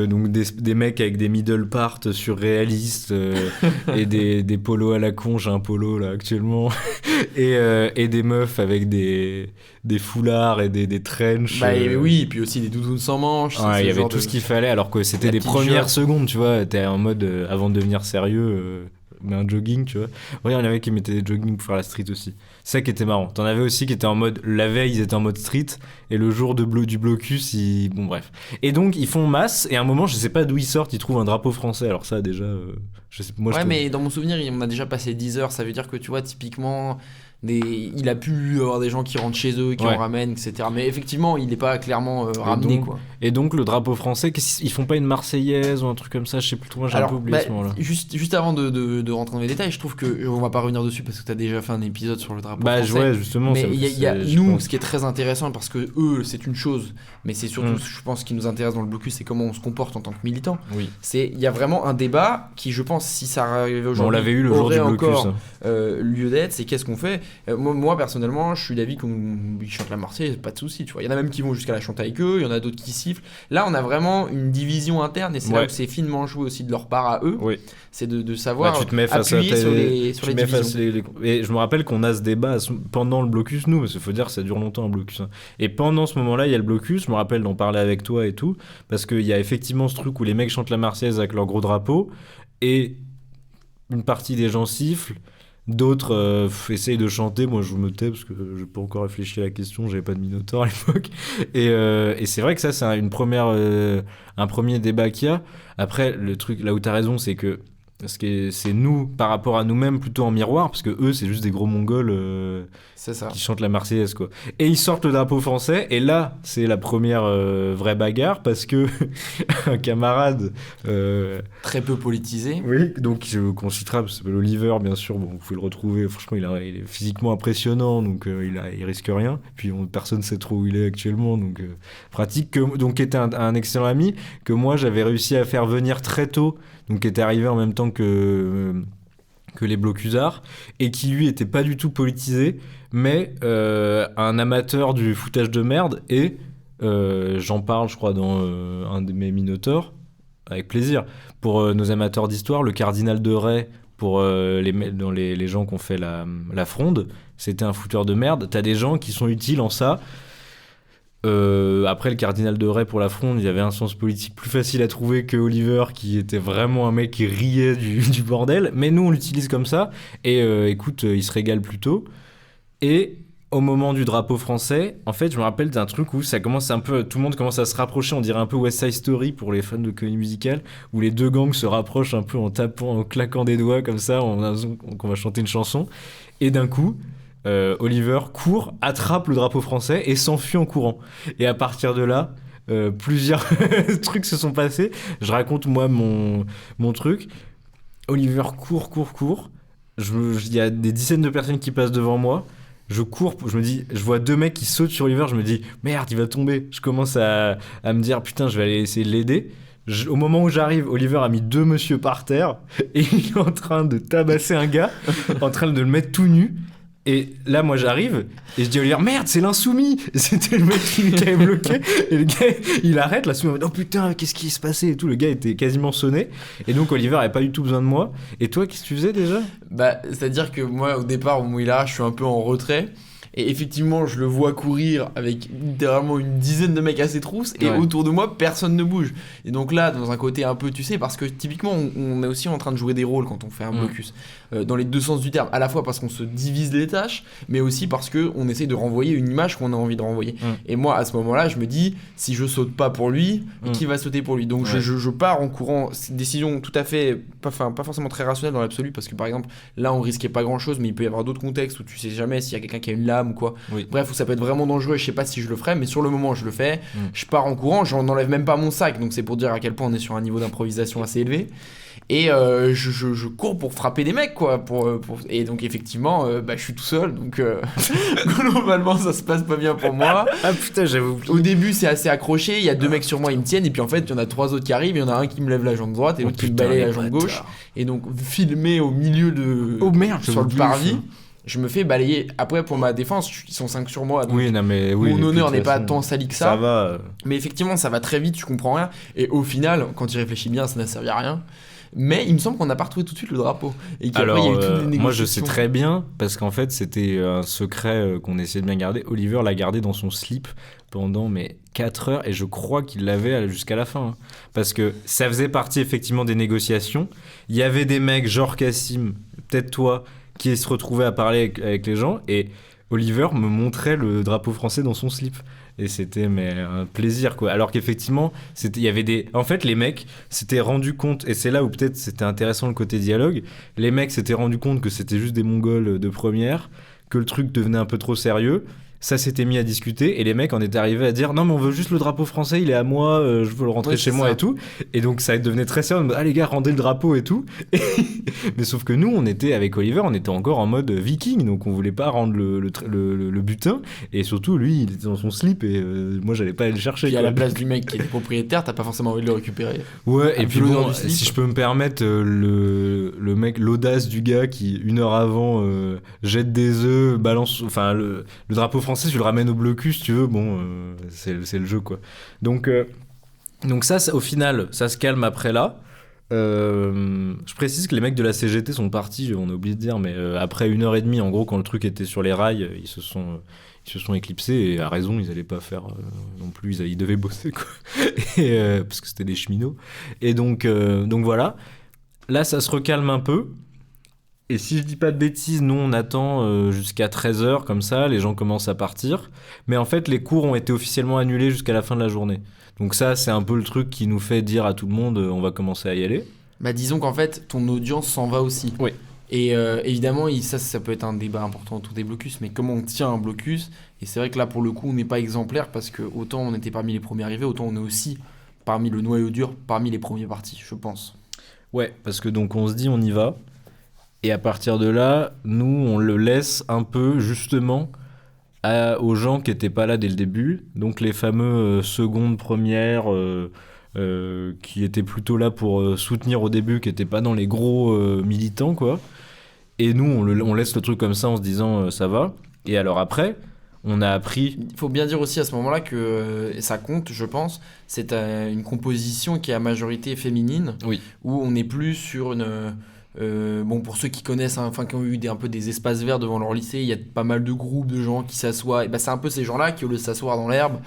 donc des mecs avec des middle parts surréalistes et des polos à la con, j'ai un polo là actuellement, et des meufs avec des foulards et des trench. Oui, et puis aussi des doudounes sans manches. Il y avait tout ce qu'il fallait, alors que c'était des premières secondes, tu vois, t'es en mode avant de devenir sérieux. Mais un jogging, tu vois. Regarde, il y en avait qui mettaient des jogging pour faire la street aussi. C'est ça qui était marrant. T'en avais aussi qui étaient en mode. La veille, ils étaient en mode street. Et le jour du blocus, bon, bref. Et donc, ils font masse. Et à un moment, je sais pas d'où ils sortent, ils trouvent un drapeau français. Alors, ça, déjà. Mais dans mon souvenir, on a déjà passé 10 heures. Ça veut dire que, tu vois, typiquement. Il a pu avoir des gens qui rentrent chez eux, qui en ramènent, etc. Mais effectivement, il n'est pas clairement ramené, quoi. Et donc, le drapeau français, ils font pas une Marseillaise ou un truc comme ça? Je sais plus trop, moi j'ai un peu oublié ce moment-là. Juste avant de rentrer dans les détails, je trouve qu'on va pas revenir dessus parce que tu as déjà fait un épisode sur le drapeau français. Ouais, justement. Mais il y a nous, ce qui est très intéressant, parce que eux, c'est une chose, mais c'est surtout, je pense, ce qui nous intéresse dans le blocus, c'est comment on se comporte en tant que militant. Oui. Il y a vraiment un débat qui, je pense, si ça arrivait aujourd'hui, on l'avait eu le jour du blocus, encore lieu d'être, c'est qu'est-ce qu'on fait. Moi, personnellement, je suis d'avis qu'on chante la Marseillaise, pas de souci, tu vois. Il y en a même qui vont jusqu'à la chanter avec eux, il y en a d'autres qui sifflent. Là, on a vraiment une division interne et c'est là où c'est finement joué aussi de leur part à eux. Oui. C'est de savoir tu te mets face appuyer sur les divisions. Et je me rappelle qu'on a ce débat pendant le blocus, nous, parce qu'il faut dire que ça dure longtemps un blocus. Et pendant ce moment-là, il y a le blocus, je me rappelle d'en parler avec toi et tout, parce qu'il y a effectivement ce truc où les mecs chantent la Marseillaise avec leur gros drapeau, et une partie des gens sifflent. D'autres essayent de chanter, moi je me tais parce que je n'ai pas encore réfléchi à la question, j'avais pas de Minotaur à l'époque. Et c'est vrai que ça c'est un premier débat qu'il y a. Après, le truc là où tu as raison, c'est que c'est nous par rapport à nous-mêmes plutôt en miroir, parce que eux c'est juste des gros mongols qui chantent la Marseillaise, quoi. Et ils sortent le drapeau français, et là c'est la première vraie bagarre, parce que un camarade très peu politisé, donc qu'on citera, parce qu'il s'appelle Oliver, bien sûr, bon, vous pouvez le retrouver, franchement il est physiquement impressionnant, donc il risque rien, puis personne ne sait trop où il est actuellement, donc pratique, donc qui était un excellent ami que moi j'avais réussi à faire venir très tôt, donc qui était arrivé en même temps que les Blocusards, et qui lui était pas du tout politisé, mais un amateur du foutage de merde, et j'en parle je crois dans un de mes Minotaurs, avec plaisir, pour nos amateurs d'histoire, le cardinal de Ray, pour les gens qui ont fait la fronde, c'était un fouteur de merde. T'as des gens qui sont utiles en ça. Après, le cardinal de Ray pour la fronde, il y avait un sens politique plus facile à trouver que Oliver, qui était vraiment un mec qui riait du bordel, mais nous on l'utilise comme ça, et écoute, il se régale plutôt. Et au moment du drapeau français, en fait je me rappelle d'un truc où ça commence un peu, tout le monde commence à se rapprocher, on dirait un peu West Side Story pour les fans de comédie musicale, où les deux gangs se rapprochent un peu en tapant, en claquant des doigts comme ça, on a l'impression qu'on va chanter une chanson, et d'un coup Oliver court, attrape le drapeau français et s'enfuit en courant. Et à partir de là, plusieurs trucs se sont passés. Je raconte moi mon truc. Oliver court. Il y a des dizaines de personnes qui passent devant moi. Je cours, je vois deux mecs qui sautent sur Oliver. Je me dis merde, il va tomber. Je commence à me dire putain, je vais aller essayer de l'aider. Au moment où j'arrive, Oliver a mis deux messieurs par terre et il est en train de tabasser un gars, en train de le mettre tout nu. Et là, moi, j'arrive et je dis à Oliver, merde, c'est l'insoumis. C'était le mec qui avait bloqué. Et le gars, il arrête, l'insoumis, il me dit, oh putain, qu'est-ce qui se passait et tout. Le gars était quasiment sonné. Et donc, Oliver avait pas du tout besoin de moi. Et toi, qu'est-ce que tu faisais déjà ? C'est-à-dire que moi, au départ, au moment où il arrache, je suis un peu en retrait. Et effectivement, je le vois courir avec littéralement une dizaine de mecs à ses trousses, et autour de moi, personne ne bouge. Et donc là, dans un côté un peu, tu sais, parce que typiquement, on est aussi en train de jouer des rôles quand on fait un blocus, dans les deux sens du terme, à la fois parce qu'on se divise les tâches, mais aussi parce qu'on essaie de renvoyer une image qu'on a envie de renvoyer. Et moi, à ce moment-là, je me dis, si je saute pas pour lui, qui va sauter pour lui ? Donc je pars en courant. C'est une décision tout à fait, pas forcément très rationnelle dans l'absolu, parce que par exemple, là, on risquait pas grand-chose, mais il peut y avoir d'autres contextes où tu sais jamais s'il y a quelqu'un qui a une lame ou quoi. Bref, où ça peut être vraiment dangereux, je sais pas si je le ferais, mais sur le moment je le fais, je pars en courant, j'en enlève même pas mon sac, donc c'est pour dire à quel point on est sur un niveau d'improvisation assez élevé, et je cours pour frapper des mecs, quoi, et donc effectivement je suis tout seul, donc globalement ça se passe pas bien pour moi. Ah putain, j'avoue. Au début c'est assez accroché, il y a deux mecs sur moi, ils me tiennent, et puis en fait il y en a trois autres qui arrivent, il y en a un qui me lève la jambe droite et l'autre qui me balaye la jambe gauche, et donc filmé au milieu de sur le parvis. je me fais balayer. Après, pour ma défense, ils sont 5 sur moi. Donc oui, non, mais mon honneur n'est pas tant sali que ça. Ça va. Mais effectivement, ça va très vite, tu comprends rien. Et au final, quand tu réfléchis bien, ça n'a servi à rien. Mais il me semble qu'on n'a pas retrouvé tout de suite le drapeau. Et qu'après, il y a eu toutes les négociations. Moi, je sais très bien, parce qu'en fait, c'était un secret qu'on essayait de bien garder. Oliver l'a gardé dans son slip pendant 4 heures, et je crois qu'il l'avait jusqu'à la fin. Hein. Parce que ça faisait partie effectivement des négociations. Il y avait des mecs, genre Cassim, peut-être toi, qui se retrouvaient à parler avec les gens, et Oliver me montrait le drapeau français dans son slip. Et c'était un plaisir, quoi. Alors qu'effectivement, il y avait en fait, les mecs s'étaient rendus compte, et c'est là où peut-être c'était intéressant le côté dialogue, les mecs s'étaient rendus compte que c'était juste des Mongols de première, que le truc devenait un peu trop sérieux. Ça s'était mis à discuter, et les mecs en étaient arrivés à dire non mais on veut juste le drapeau français, il est à moi, je veux le rentrer chez moi et tout. Et donc ça devenait très sérieux, ah les gars rendez le drapeau et tout. Mais sauf que nous on était avec Oliver, on était encore en mode viking, donc on voulait pas rendre le butin, et surtout lui il était dans son slip, et moi j'allais pas aller le chercher. Puis à la place du mec qui est propriétaire, t'as pas forcément envie de le récupérer. Ouais, et puis bon, si je peux me permettre, le mec, l'audace du gars qui 1 heure avant jette des œufs, balance, enfin le drapeau français, tu le ramènes au blocus, tu veux, bon, c'est le jeu, quoi. Donc ça, au final, ça se calme après là. Je précise que les mecs de la CGT sont partis, on a oublié de dire, mais après 1h30, en gros, quand le truc était sur les rails, ils se sont éclipsés, et à raison, ils allaient pas faire non plus, ils devaient bosser, quoi. Parce que c'était des cheminots. Et donc voilà. Là, ça se recalme un peu. Et si je dis pas de bêtises, nous on attend jusqu'à 13h, comme ça, les gens commencent à partir. Mais en fait, les cours ont été officiellement annulés jusqu'à la fin de la journée. Donc ça, c'est un peu le truc qui nous fait dire à tout le monde, on va commencer à y aller. Bah disons qu'en fait, ton audience s'en va aussi. Oui. Et évidemment, ça peut être un débat important autour des blocus, mais comment on tient un blocus? Et c'est vrai que là, pour le coup, on n'est pas exemplaire, parce que autant on était parmi les premiers arrivés, autant on est aussi parmi le noyau dur, parmi les premiers partis, je pense. Ouais, parce que donc on se dit on y va. Et à partir de là, nous, on le laisse un peu, justement, aux gens qui n'étaient pas là dès le début. Donc les fameux secondes, premières, qui étaient plutôt là pour soutenir au début, qui n'étaient pas dans les gros militants, quoi. Et nous, on laisse le truc comme ça en se disant ça va. Et alors après, on a appris... Il faut bien dire aussi à ce moment-là que ça compte, je pense. C'est une composition qui est à majorité féminine, oui. Où on n'est plus sur une... bon, pour ceux qui connaissent, enfin qui ont eu un peu des espaces verts devant leur lycée, il y a pas mal de groupes de gens qui s'assoient. Et bah, c'est un peu ces gens-là qui, au lieu de s'asseoir dans l'herbe,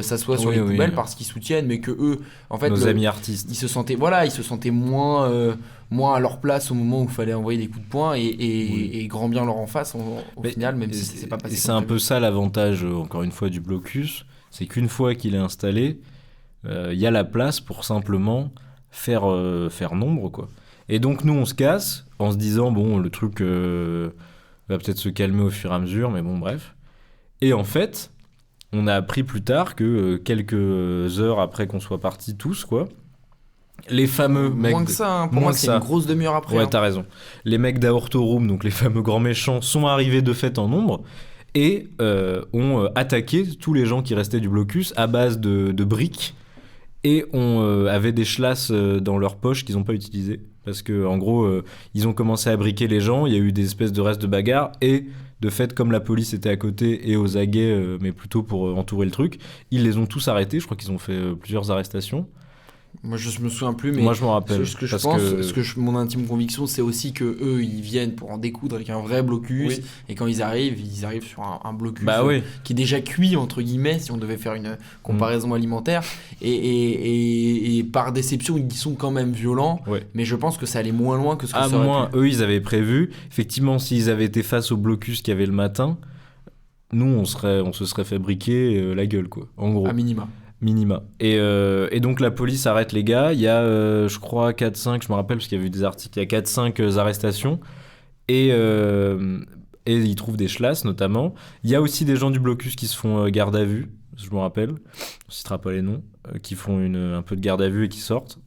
s'assoient sur les poubelles parce qu'ils soutiennent, mais que eux, en fait, nos amis artistes, ils se sentaient moins à leur place au moment où il fallait envoyer des coups de poing et grand bien leur en face au final, même si c'est pas passé. Et c'est un peu ça l'avantage, encore une fois, du blocus, c'est qu'une fois qu'il est installé, il y a la place pour simplement faire nombre, quoi. Et donc nous on se casse en se disant bon le truc va peut-être se calmer au fur et à mesure, mais bon bref. Et en fait on a appris plus tard que quelques heures après qu'on soit partis tous, quoi, les fameux mecs... Moins que ça, hein. Pour moi c'est une grosse demi-heure après. Ouais, t'as raison. Les mecs d'Aortorum, donc les fameux grands méchants, sont arrivés de fait en nombre et ont attaqué tous les gens qui restaient du blocus à base de briques, et avaient des chlasses dans leurs poches qu'ils n'ont pas utilisées. Parce que en gros, ils ont commencé à briquer les gens, il y a eu des espèces de restes de bagarre, et de fait, comme la police était à côté et aux aguets, mais plutôt pour entourer le truc, ils les ont tous arrêtés. Je crois qu'ils ont fait plusieurs arrestations. Moi je me souviens plus, mais moi je m'en rappelle. Ce que je pense, mon intime conviction, c'est aussi que eux ils viennent pour en découdre avec un vrai blocus, oui. Et quand ils arrivent sur un blocus qui est déjà cuit entre guillemets, si on devait faire une comparaison alimentaire, et par déception ils sont quand même violents, mais je pense que ça allait moins loin que ce que ça aurait pu. Eux ils avaient prévu, effectivement, s'ils avaient été face au blocus qu'il y avait le matin, nous on se serait fait briquer la gueule, quoi, en gros. À minima. Et donc la police arrête les gars, il y a je crois 4-5, je me rappelle parce qu'il y avait eu des articles, il y a 4-5 arrestations, et ils trouvent des chlasses notamment. Il y a aussi des gens du blocus qui se font garde à vue, je me rappelle, on citera pas les noms, qui font un peu de garde à vue et qui sortent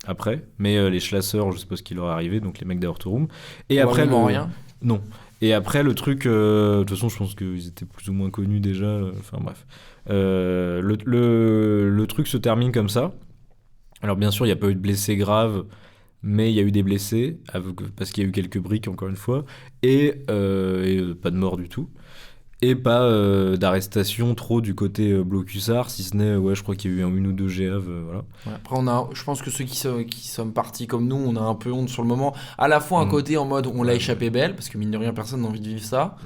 après, mais les chlasseurs, je sais pas ce qui leur est arrivé, donc les mecs d'Aortorum. Et après rien. Non. Et après le truc, de toute façon je pense qu'ils étaient plus ou moins connus déjà, enfin bref. Le truc se termine comme ça. Alors bien sûr il n'y a pas eu de blessés graves, mais il y a eu des blessés, parce qu'il y a eu quelques briques, encore une fois, et pas de mort du tout. Et pas d'arrestation trop du côté blocusard, si ce n'est, je crois qu'il y a eu une ou deux GAV, voilà. Ouais, après, je pense que ceux qui sommes partis comme nous, on a un peu honte sur le moment. À la fois un côté en mode on l'a échappé belle, parce que mine de rien, personne n'a envie de vivre ça.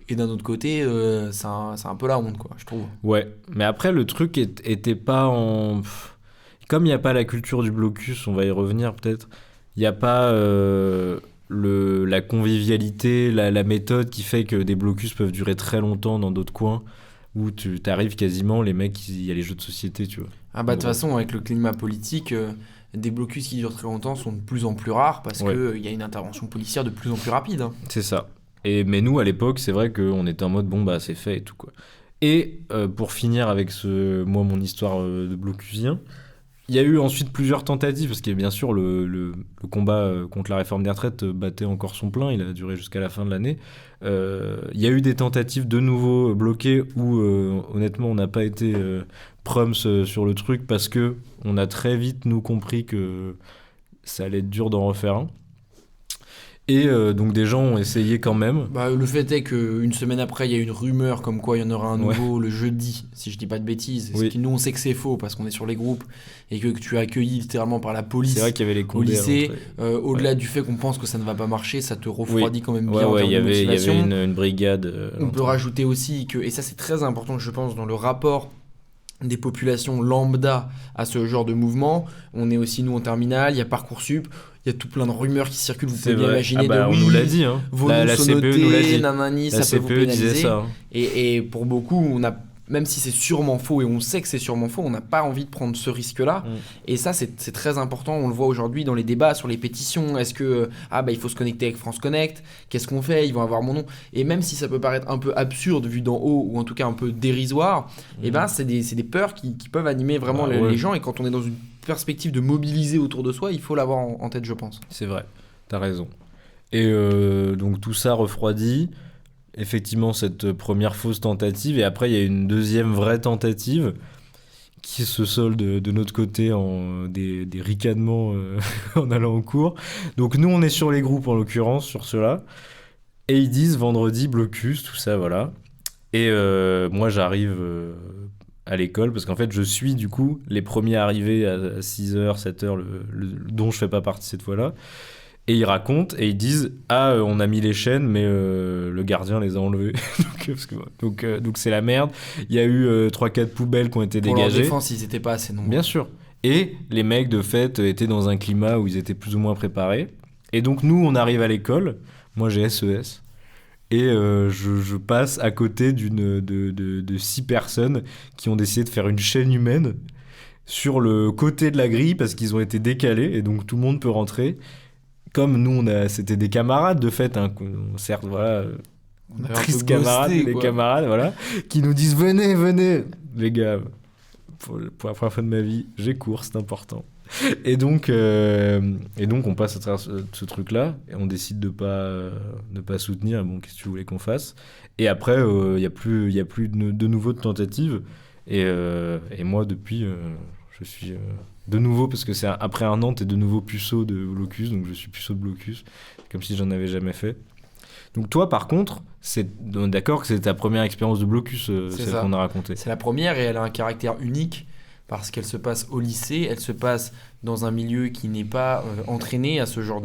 Et d'un autre côté, c'est un peu la honte, quoi, je trouve. Ouais, mais après, le truc était pas en... Comme il n'y a pas la culture du blocus, on va y revenir peut-être, il n'y a pas... la convivialité, la méthode qui fait que des blocus peuvent durer très longtemps dans d'autres coins où tu t'arrives quasiment, les mecs, il y a les jeux de société, tu vois. Ah bah de toute façon, avec le climat politique, des blocus qui durent très longtemps sont de plus en plus rares parce qu'il y a une intervention policière de plus en plus rapide. Hein. C'est ça. Mais nous, à l'époque, c'est vrai qu'on était en mode, bon, bah c'est fait et tout, quoi. Et pour finir avec mon histoire de blocusien, il y a eu ensuite plusieurs tentatives, parce que bien sûr, le combat contre la réforme des retraites battait encore son plein, il a duré jusqu'à la fin de l'année. Il y a eu des tentatives de nouveau bloquées où, honnêtement, on n'a pas été prums sur le truc, parce que on a très vite, nous, compris que ça allait être dur d'en refaire un. Et donc des gens ont essayé quand même. Bah, le fait est qu'une semaine après, il y a une rumeur comme quoi il y en aura un nouveau le jeudi, si je dis pas de bêtises. Oui. Nous, on sait que c'est faux parce qu'on est sur les groupes et que tu es accueilli littéralement par la police. C'est vrai qu'il y avait les au lycée. Au-delà du fait qu'on pense que ça ne va pas marcher, ça te refroidit quand même bien en termes de motivation. Il y avait une brigade. On peut rajouter aussi que, et ça c'est très important, je pense, dans le rapport des populations lambda à ce genre de mouvement. On est aussi, nous, en terminale, il y a Parcoursup. Il y a tout plein de rumeurs qui circulent, vous pouvez bien imaginer. On nous l'a dit. Hein. Vos noms sont notés, nous l'a dit. Nanani, ça peut vous pénaliser. Ça, hein. Et pour beaucoup, même si c'est sûrement faux, et on sait que c'est sûrement faux, on n'a pas envie de prendre ce risque-là. Et ça, c'est très important. On le voit aujourd'hui dans les débats sur les pétitions. Est-ce que il faut se connecter avec France Connect? Qu'est-ce qu'on fait? Ils vont avoir mon nom. Et même si ça peut paraître un peu absurde vu d'en haut, ou en tout cas un peu dérisoire, c'est des peurs qui peuvent animer vraiment les gens. Et quand on est dans une perspective de mobiliser autour de soi, il faut l'avoir en tête, je pense. C'est vrai, t'as raison. Et donc tout ça refroidit effectivement cette première fausse tentative, et après il y a une deuxième vraie tentative qui se solde de notre côté en des ricanements en allant au cours. Donc nous on est sur les groupes en l'occurrence, sur ceux-là, et ils disent vendredi blocus, tout ça, voilà. Et moi j'arrive à l'école, parce qu'en fait je suis du coup les premiers arrivés à 6h, 7h, dont je fais pas partie cette fois-là. Et ils racontent et ils disent on a mis les chaînes mais le gardien les a enlevées. donc c'est la merde. Il y a eu 3-4 poubelles qui ont été dégagées. Pour leur défense, ils étaient pas assez nombreux. Bien sûr. Et les mecs de fait étaient dans un climat où ils étaient plus ou moins préparés. Et donc nous on arrive à l'école. Moi j'ai SES. Et je passe à côté de 6 personnes qui ont décidé de faire une chaîne humaine sur le côté de la grille parce qu'ils ont été décalés et donc tout le monde peut rentrer. Comme nous, c'était des camarades de fait, hein, certes, voilà, tristes camarades, les camarades, voilà, qui nous disent venez, les gars, pour la première fois de ma vie, j'ai cours, c'est important. Et donc on passe à travers ce truc-là et on décide de pas soutenir. Bon, qu'est-ce que tu voulais qu'on fasse? Et après, il y a plus de nouveau de tentatives. Et moi, depuis, je suis de nouveau, parce que c'est après un an, t'es de nouveau puceau de blocus, donc je suis puceau de blocus, comme si j'en avais jamais fait. Donc toi, par contre, on est d'accord que c'est ta première expérience de blocus, celle qu'on a racontée. C'est la première et elle a un caractère unique parce qu'elle se passe au lycée, elle se passe dans un milieu qui n'est pas entraîné à ce genre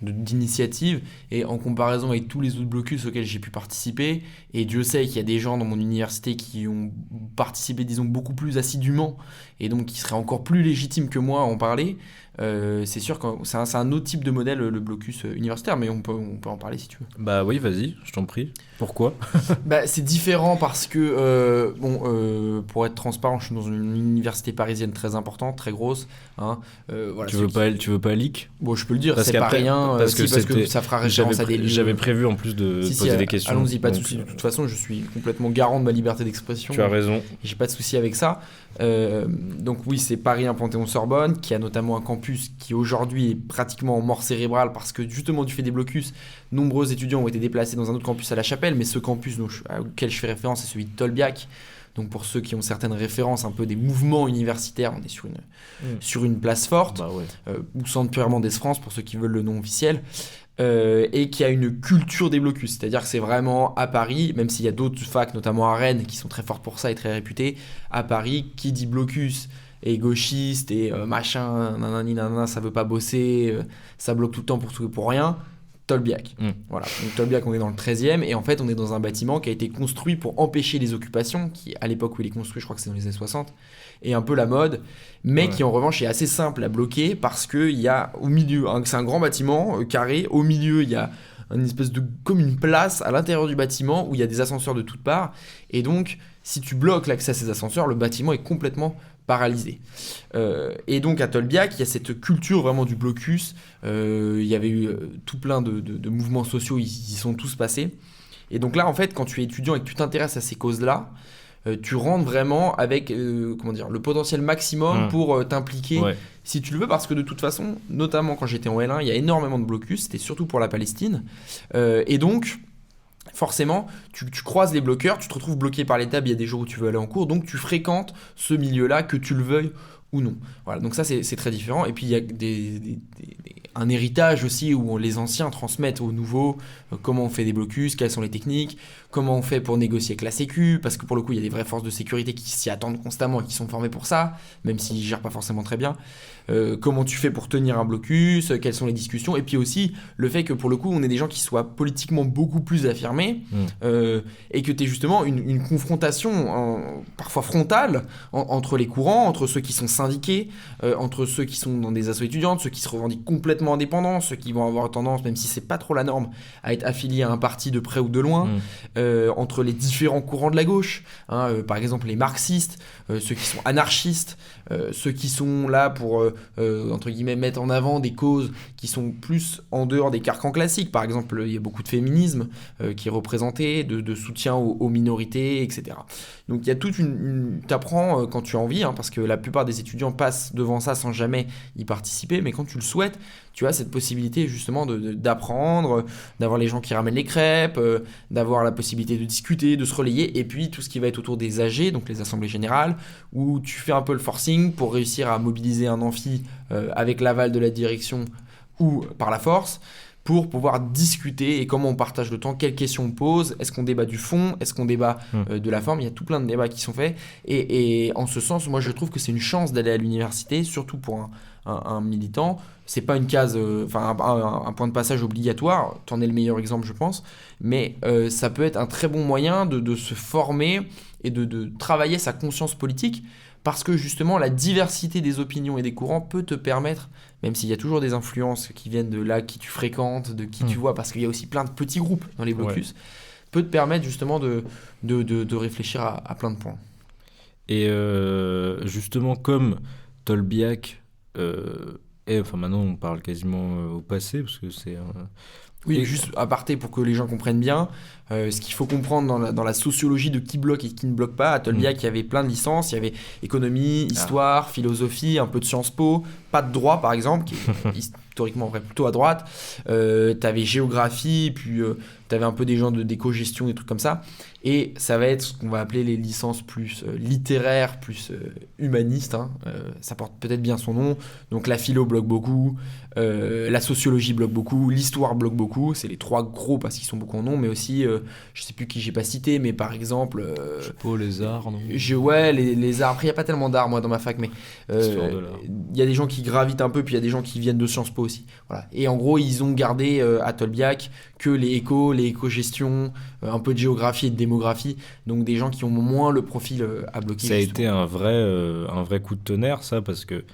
d'initiative, et en comparaison avec tous les autres blocus auxquels j'ai pu participer, et Dieu sait qu'il y a des gens dans mon université qui ont participé, disons, beaucoup plus assidûment et donc qui seraient encore plus légitimes que moi à en parler. C'est sûr que c'est un autre type de modèle, le blocus universitaire, mais on peut en parler si tu veux. Bah oui, vas-y, je t'en prie. Pourquoi? C'est différent parce que, pour être transparent, je suis dans une université parisienne très importante, très grosse. Hein, voilà, tu veux pas leak? Bon, je peux le dire, parce c'est pas rien, parce que ça fera référence à des lieux. J'avais prévu en plus de poser des questions. Allons-y, pas de souci. De toute façon, je suis complètement garant de ma liberté d'expression. Tu as raison. J'ai pas de souci avec ça. Donc oui, c'est Paris 1 Panthéon-Sorbonne, qui a notamment un campus qui aujourd'hui est pratiquement en mort cérébrale parce que justement du fait des blocus, nombreux étudiants ont été déplacés dans un autre campus à La Chapelle, mais ce campus auquel je fais référence c'est celui de Tolbiac. Donc pour ceux qui ont certaines références un peu des mouvements universitaires, on est sur une place forte, ou Centre Pierre Mendès France pour ceux qui veulent le nom officiel. Et qui a une culture des blocus, c'est-à-dire que c'est vraiment à Paris, même s'il y a d'autres facs, notamment à Rennes, qui sont très fortes pour ça et très réputées, à Paris, qui dit blocus et gauchiste et machin, nanani nanana, ça veut pas bosser, ça bloque tout le temps pour tout et pour rien, Tolbiac. Voilà. Donc Tolbiac, on est dans le 13e et en fait on est dans un bâtiment qui a été construit pour empêcher les occupations, qui à l'époque où il est construit, je crois que c'est dans les années 60, est un peu la mode, mais qui en revanche est assez simple à bloquer parce qu'il y a au milieu, c'est un grand bâtiment carré, au milieu il y a une espèce de comme une place à l'intérieur du bâtiment où il y a des ascenseurs de toutes parts, et donc si tu bloques l'accès à ces ascenseurs, le bâtiment est complètement paralysé. Et donc à Tolbiac, il y a cette culture vraiment du blocus, il y avait eu tout plein de mouvements sociaux, ils y sont tous passés. Et donc là, en fait, quand tu es étudiant et que tu t'intéresses à ces causes-là, tu rentres vraiment avec le potentiel maximum pour t'impliquer, si tu le veux, parce que de toute façon, notamment quand j'étais en L1, il y a énormément de blocus, c'était surtout pour la Palestine. Et donc, forcément, tu croises les bloqueurs, tu te retrouves bloqué par les tables, il y a des jours où tu veux aller en cours, donc tu fréquentes ce milieu-là, que tu le veuilles ou non. Voilà, donc ça c'est très différent. Et puis il y a un héritage aussi où les anciens transmettent aux nouveaux comment on fait des blocus, quelles sont les techniques, comment on fait pour négocier avec la sécu, parce que pour le coup il y a des vraies forces de sécurité qui s'y attendent constamment et qui sont formées pour ça, même s'ils gèrent pas forcément très bien. Comment tu fais pour tenir un blocus, quelles sont les discussions, et puis aussi le fait que pour le coup on est des gens qui soient politiquement beaucoup plus affirmés, et que tu aies justement une confrontation parfois frontale entre les courants, entre ceux qui sont syndiqués, entre ceux qui sont dans des assos étudiantes, ceux qui se revendiquent complètement indépendants, ceux qui vont avoir tendance, même si c'est pas trop la norme, à être affiliés à un parti de près ou de loin, entre les différents courants de la gauche, par exemple les marxistes, ceux qui sont anarchistes, ceux qui sont là pour entre guillemets mettre en avant des causes qui sont plus en dehors des carcans classiques. Par exemple, il y a beaucoup de féminisme qui est représenté, de soutien aux minorités, etc. Donc il y a toute t'apprends quand tu as envie, parce que la plupart des étudiants passent devant ça sans jamais y participer, mais quand tu le souhaites, tu as cette possibilité justement d'apprendre, d'avoir les gens qui ramènent les crêpes, d'avoir la possibilité de discuter, de se relayer, et puis tout ce qui va être autour des AG, donc les assemblées générales, où tu fais un peu le forcing pour réussir à mobiliser un amphi avec l'aval de la direction ou par la force, pour pouvoir discuter et comment on partage le temps, quelles questions on pose, est-ce qu'on débat du fond, est-ce qu'on débat de la forme. Il y a tout plein de débats qui sont faits, et en ce sens, moi je trouve que c'est une chance d'aller à l'université, surtout pour un militant. C'est pas une case, un point de passage obligatoire, t'en es le meilleur exemple je pense, mais ça peut être un très bon moyen de se former et de travailler sa conscience politique, parce que justement la diversité des opinions et des courants peut te permettre, même s'il y a toujours des influences qui viennent de là, qui tu fréquentes, de qui tu vois, parce qu'il y a aussi plein de petits groupes dans les blocus, peut te permettre justement de réfléchir à plein de points. Et justement, comme Tolbiac, maintenant on parle quasiment au passé, parce que c'est... Oui, juste aparté pour que les gens comprennent bien, ce qu'il faut comprendre dans la sociologie de qui bloque et qui ne bloque pas. À Tolbiac, il y avait plein de licences, il y avait économie, histoire, philosophie, un peu de Sciences Po, pas de droit par exemple, qui est historiquement plutôt à droite. T'avais géographie, puis t'avais un peu des gens d'éco-gestion, des trucs comme ça. Et ça va être ce qu'on va appeler les licences plus littéraires, plus humanistes. Ça porte peut-être bien son nom. Donc la philo bloque beaucoup, la sociologie bloque beaucoup, l'histoire bloque beaucoup. C'est les trois gros parce qu'ils sont beaucoup en nom, mais aussi, je sais plus qui j'ai pas cité, mais par exemple... je sais pas, les arts, non les arts. Après, il n'y a pas tellement d'arts, moi, dans ma fac, mais il y a des gens qui gravitent un peu, puis il y a des gens qui viennent de Sciences Po aussi. Voilà. Et en gros, ils ont gardé à Tolbiac que les éco-gestions, un peu de géographie et de démographie, donc des gens qui ont moins le profil à bloquer. Ça a été un vrai coup de tonnerre, ça, parce que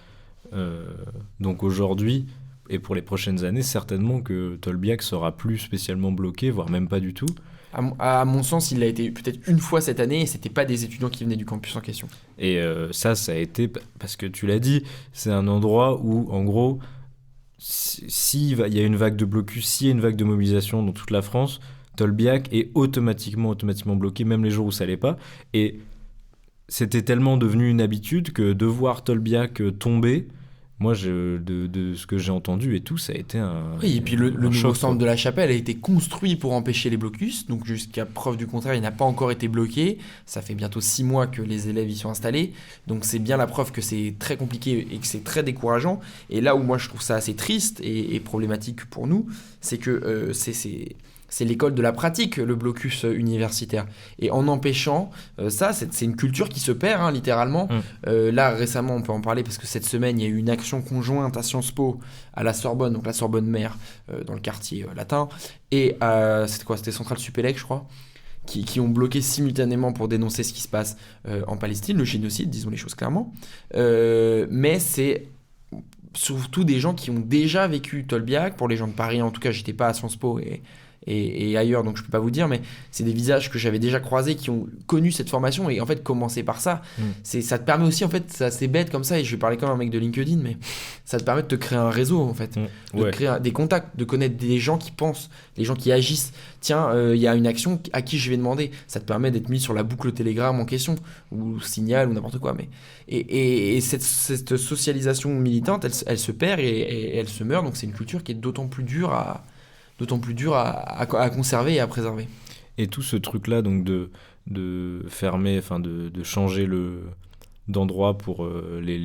donc aujourd'hui, et pour les prochaines années, certainement que Tolbiac sera plus spécialement bloqué, voire même pas du tout. À mon sens, il l'a été peut-être une fois cette année, et c'était pas des étudiants qui venaient du campus en question. Et ça a été, parce que tu l'as dit, c'est un endroit où, en gros, s'il y a une vague de blocus, s'il y a une vague de mobilisation dans toute la France, Tolbiac est automatiquement bloqué, même les jours où ça l'est pas. Et c'était tellement devenu une habitude que de voir Tolbiac tomber, moi, de ce que j'ai entendu et tout, ça a été Oui, et puis le nouveau choc, centre quoi. de la Chapelle a été construit pour empêcher les blocus, donc jusqu'à preuve du contraire, il n'a pas encore été bloqué. Ça fait bientôt 6 mois que les élèves y sont installés, donc c'est bien la preuve que c'est très compliqué et que c'est très décourageant. Et là où moi je trouve ça assez triste et problématique pour nous, c'est que c'est l'école de la pratique, le blocus universitaire. Et en empêchant ça, c'est une culture qui se perd, hein, littéralement. Là, récemment, on peut en parler parce que cette semaine, il y a eu une action conjointe à Sciences Po, à la Sorbonne, donc la Sorbonne Mère, dans le quartier latin, et c'était quoi? C'était Centrale Supélec, je crois, qui ont bloqué simultanément pour dénoncer ce qui se passe en Palestine, le génocide, disons les choses clairement. Mais c'est surtout des gens qui ont déjà vécu Tolbiac. Pour les gens de Paris, en tout cas, j'étais pas à Sciences Po et ailleurs, donc je peux pas vous dire, mais c'est des visages que j'avais déjà croisés qui ont connu cette formation. Et en fait, commencer par ça, ça te permet aussi, en fait, c'est assez bête comme ça, et je vais parler comme un mec de LinkedIn, mais ça te permet de te créer un réseau, en fait, de te créer des contacts, de connaître des gens qui pensent, des gens qui agissent. Tiens, il y a une action à qui je vais demander. Ça te permet d'être mis sur la boucle Telegram en question, ou Signal, ou n'importe quoi. Mais et cette socialisation militante, elle se perd et elle se meurt. Donc c'est une culture qui est d'autant plus dure à conserver et à préserver. Et tout ce truc-là, donc de fermer, enfin de changer d'endroit pour les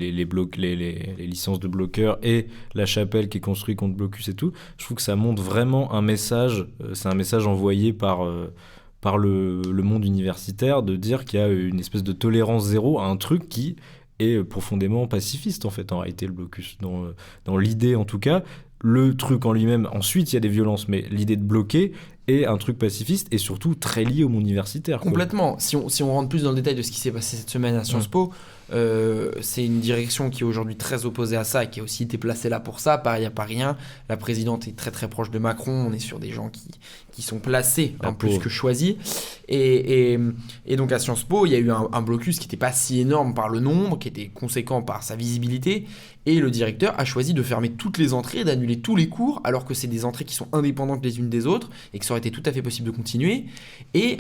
licences de bloqueurs et la chapelle qui est construite contre blocus et tout, je trouve que ça montre vraiment un message, c'est un message envoyé par le monde universitaire, de dire qu'il y a une espèce de tolérance zéro à un truc qui est profondément pacifiste en fait, en réalité, le blocus, dans l'idée en tout cas. Le truc en lui-même, ensuite il y a des violences, mais l'idée de bloquer est un truc pacifiste et surtout très lié au monde universitaire, quoi. Complètement. Si on rentre plus dans le détail de ce qui s'est passé cette semaine à Sciences Po, c'est une direction qui est aujourd'hui très opposée à ça et qui a aussi été placée là pour ça. Pareil, il n'y a pas rien. La présidente est très très proche de Macron. On est sur des gens qui sont placés en plus que choisis. Et donc à Sciences Po, il y a eu un blocus qui n'était pas si énorme par le nombre, qui était conséquent par sa visibilité. Et le directeur a choisi de fermer toutes les entrées, d'annuler tous les cours, alors que c'est des entrées qui sont indépendantes les unes des autres et que ça aurait été tout à fait possible de continuer. Et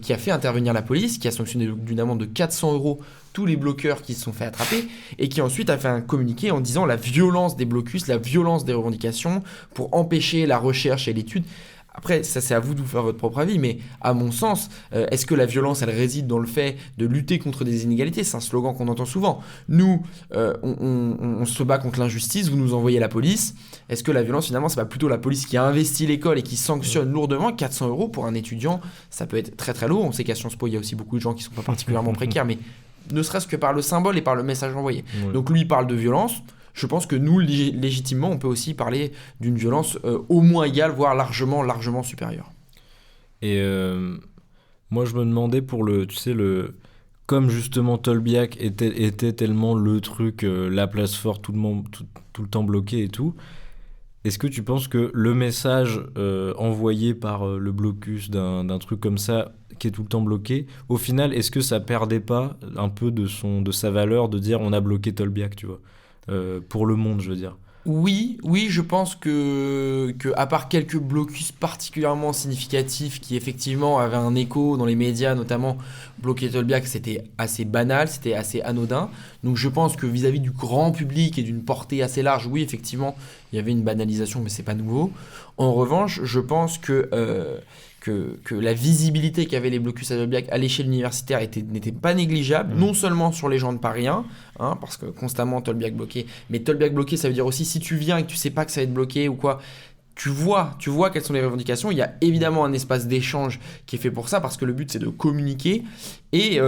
qui a fait intervenir la police, qui a sanctionné d'une amende de 400 € tous les bloqueurs qui se sont fait attraper, et qui ensuite a fait un communiqué en disant la violence des blocus, la violence des revendications pour empêcher la recherche et l'étude. Après, ça c'est à vous de vous faire votre propre avis, mais à mon sens, est-ce que la violence, elle réside dans le fait de lutter contre des inégalités? C'est un slogan qu'on entend souvent. Nous, on se bat contre l'injustice, vous nous envoyez la police. Est-ce que la violence, finalement, c'est pas plutôt la police qui a investi l'école et qui sanctionne lourdement? 400 € pour un étudiant, ça peut être très très lourd. On sait qu'à Sciences Po, il y a aussi beaucoup de gens qui sont pas particulièrement précaires, mais ne serait-ce que par le symbole et par le message envoyé. Ouais. Donc lui, il parle de violence. Je pense que nous, légitimement, on peut aussi parler d'une violence au moins égale, voire largement supérieure. Et moi, je me demandais comme justement Tolbiac était tellement le truc, la place forte, tout le temps bloqué et tout, est-ce que tu penses que le message envoyé par le blocus d'un truc comme ça, qui est tout le temps bloqué, au final, est-ce que ça perdait pas un peu de sa valeur de dire on a bloqué Tolbiac, tu vois? Pour le monde, je veux dire. Oui, je pense que à part quelques blocus particulièrement significatifs qui effectivement avaient un écho dans les médias, notamment bloquer Tolbiac, c'était assez banal, c'était assez anodin. Donc je pense que vis-à-vis du grand public et d'une portée assez large, oui, effectivement, il y avait une banalisation, mais c'est pas nouveau. En revanche, je pense que la visibilité qu'avaient les blocus à Tolbiac à l'échelle universitaire n'était pas négligeable, non seulement sur les gens de Paris 1, parce que constamment Tolbiac bloqué, mais Tolbiac bloqué, ça veut dire aussi si tu viens et que tu sais pas que ça va être bloqué ou quoi, tu vois quelles sont les revendications. Il y a évidemment un espace d'échange qui est fait pour ça, parce que le but c'est de communiquer, et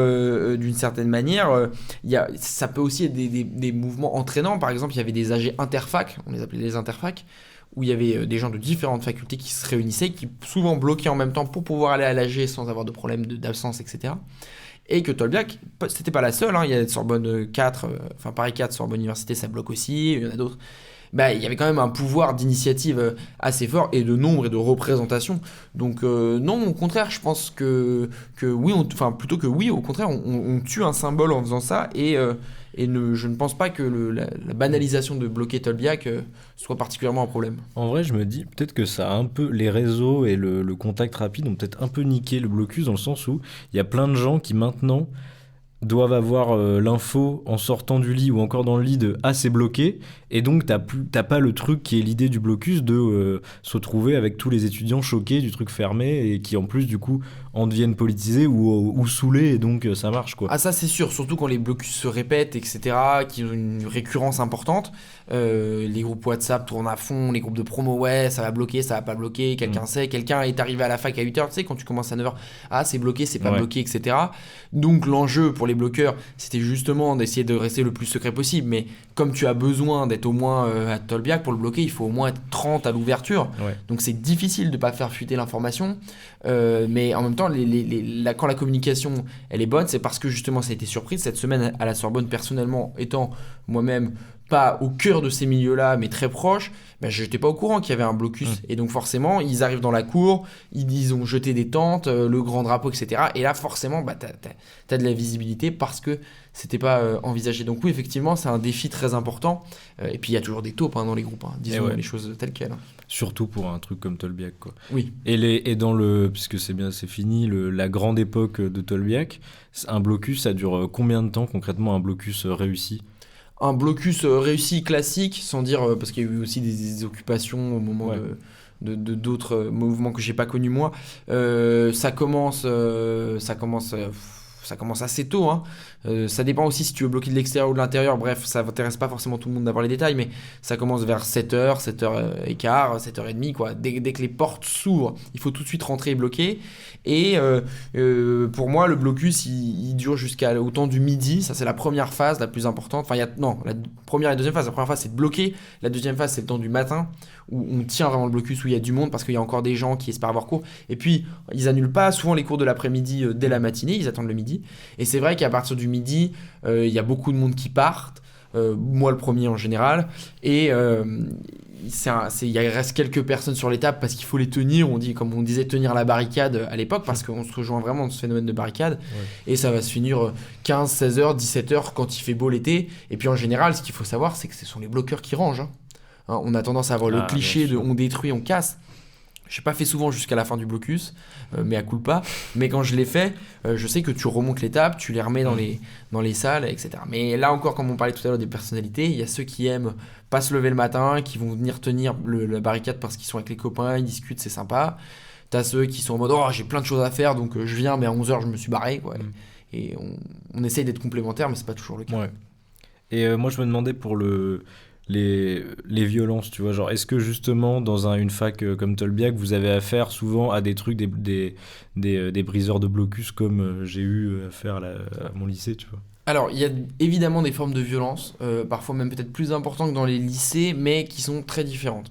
d'une certaine manière, ça peut aussi être des mouvements entraînants. Par exemple, il y avait des AG interfac, on les appelait les interfac, où il y avait des gens de différentes facultés qui se réunissaient, qui souvent bloquaient en même temps pour pouvoir aller à l'AG sans avoir de problème d'absence, etc. Et que Tolbiac, c'était pas la seule, il y a Sorbonne 4, Paris 4, Sorbonne Université, ça bloque aussi, il y en a d'autres. Il y avait quand même un pouvoir d'initiative assez fort, et de nombre et de représentation. Donc non, au contraire, je pense que oui, plutôt que oui, au contraire, on tue un symbole en faisant ça, je ne pense pas que la banalisation de bloquer Tolbiac soit particulièrement un problème. En vrai, je me dis peut-être que ça a un peu, les réseaux et le contact rapide ont peut-être un peu niqué le blocus, dans le sens où il y a plein de gens qui maintenant doivent avoir l'info en sortant du lit ou encore dans le lit de « Ah, c'est bloqué », et donc t'as pas le truc qui est l'idée du blocus de se retrouver avec tous les étudiants choqués du truc fermé et qui en plus du coup en deviennent politisés ou saoulés, et donc ça marche quoi. Ah ça c'est sûr, surtout quand les blocus se répètent, etc., qui ont une récurrence importante. Les groupes WhatsApp tournent à fond, les groupes de promo, ouais, ça va bloquer, ça va pas bloquer, quelqu'un sait, quelqu'un est arrivé à la fac à 8h, tu sais, quand tu commences à 9h, ah c'est bloqué, c'est pas bloqué, etc. Donc l'enjeu pour les bloqueurs, c'était justement d'essayer de rester le plus secret possible, mais comme tu as besoin d'être au moins à Tolbiac pour le bloquer, il faut au moins être 30 à l'ouverture, donc c'est difficile de pas faire fuiter l'information, mais en même temps, quand la communication elle est bonne, c'est parce que justement ça a été surprise. Cette semaine à la Sorbonne, personnellement, étant moi-même pas au cœur de ces milieux-là, mais très proche, ben, je n'étais pas au courant qu'il y avait un blocus. Et donc forcément, ils arrivent dans la cour, ils ont jeté des tentes, le grand drapeau, etc. Et là, forcément, bah, t'as de la visibilité parce que c'était pas envisagé. Donc oui, effectivement, c'est un défi très important. Et puis il y a toujours des taupes dans les groupes, disons les choses telles quelles. Surtout pour un truc comme Tolbiac, quoi. Oui. Et dans puisque c'est fini, la grande époque de Tolbiac, un blocus, ça dure combien de temps concrètement, un blocus réussi? Un blocus réussi classique, sans dire, parce qu'il y a eu aussi des occupations au moment de d'autres mouvements que j'ai pas connus moi. Ça commence assez tôt. Ça dépend aussi si tu veux bloquer de l'extérieur ou de l'intérieur. Bref, ça n'intéresse pas forcément tout le monde d'avoir les détails, mais ça commence vers 7h, 7h15, 7h30. Quoi. Dès que les portes s'ouvrent, il faut tout de suite rentrer et bloquer. Et pour moi, le blocus, il dure jusqu'au temps du midi. Ça, c'est la première phase, la plus importante. Enfin, la première et la deuxième phase. La première phase, c'est de bloquer. La deuxième phase, c'est le temps du matin, où on tient vraiment le blocus, où il y a du monde, parce qu'il y a encore des gens qui espèrent avoir cours. Et puis, ils annulent pas souvent les cours de l'après-midi dès la matinée. Ils attendent le midi. Et c'est vrai qu'à partir du midi, il y a beaucoup de monde qui partent. Moi, le premier en général. Et il reste quelques personnes sur les tables parce qu'il faut les tenir. Comme on disait, tenir la barricade à l'époque, parce qu'on se rejoint vraiment dans ce phénomène de barricade. Et ça va se finir 15, 16h, 17h quand il fait beau l'été. Et puis en général, ce qu'il faut savoir, c'est que ce sont les bloqueurs qui rangent. On a tendance à avoir le cliché de on détruit, on casse. Je n'ai pas fait souvent jusqu'à la fin du blocus, mais à culpa. Mais quand je l'ai fait, je sais que tu remontes les tables, tu les remets dans les salles, etc. Mais là encore, comme on parlait tout à l'heure des personnalités, il y a ceux qui aiment pas se lever le matin, qui vont venir tenir la barricade parce qu'ils sont avec les copains, ils discutent, c'est sympa. T'as ceux qui sont en mode « Oh, j'ai plein de choses à faire, donc je viens, mais à 11h, je me suis barré. » Et on essaye d'être complémentaires, mais c'est pas toujours le cas. Ouais. Et moi, je me demandais pour les violences, tu vois, genre est-ce que justement dans une fac comme Tolbiac vous avez affaire souvent à des trucs, des briseurs de blocus comme j'ai eu affaire à mon lycée, tu vois? Alors il y a évidemment des formes de violence, parfois même peut-être plus importantes que dans les lycées, mais qui sont très différentes.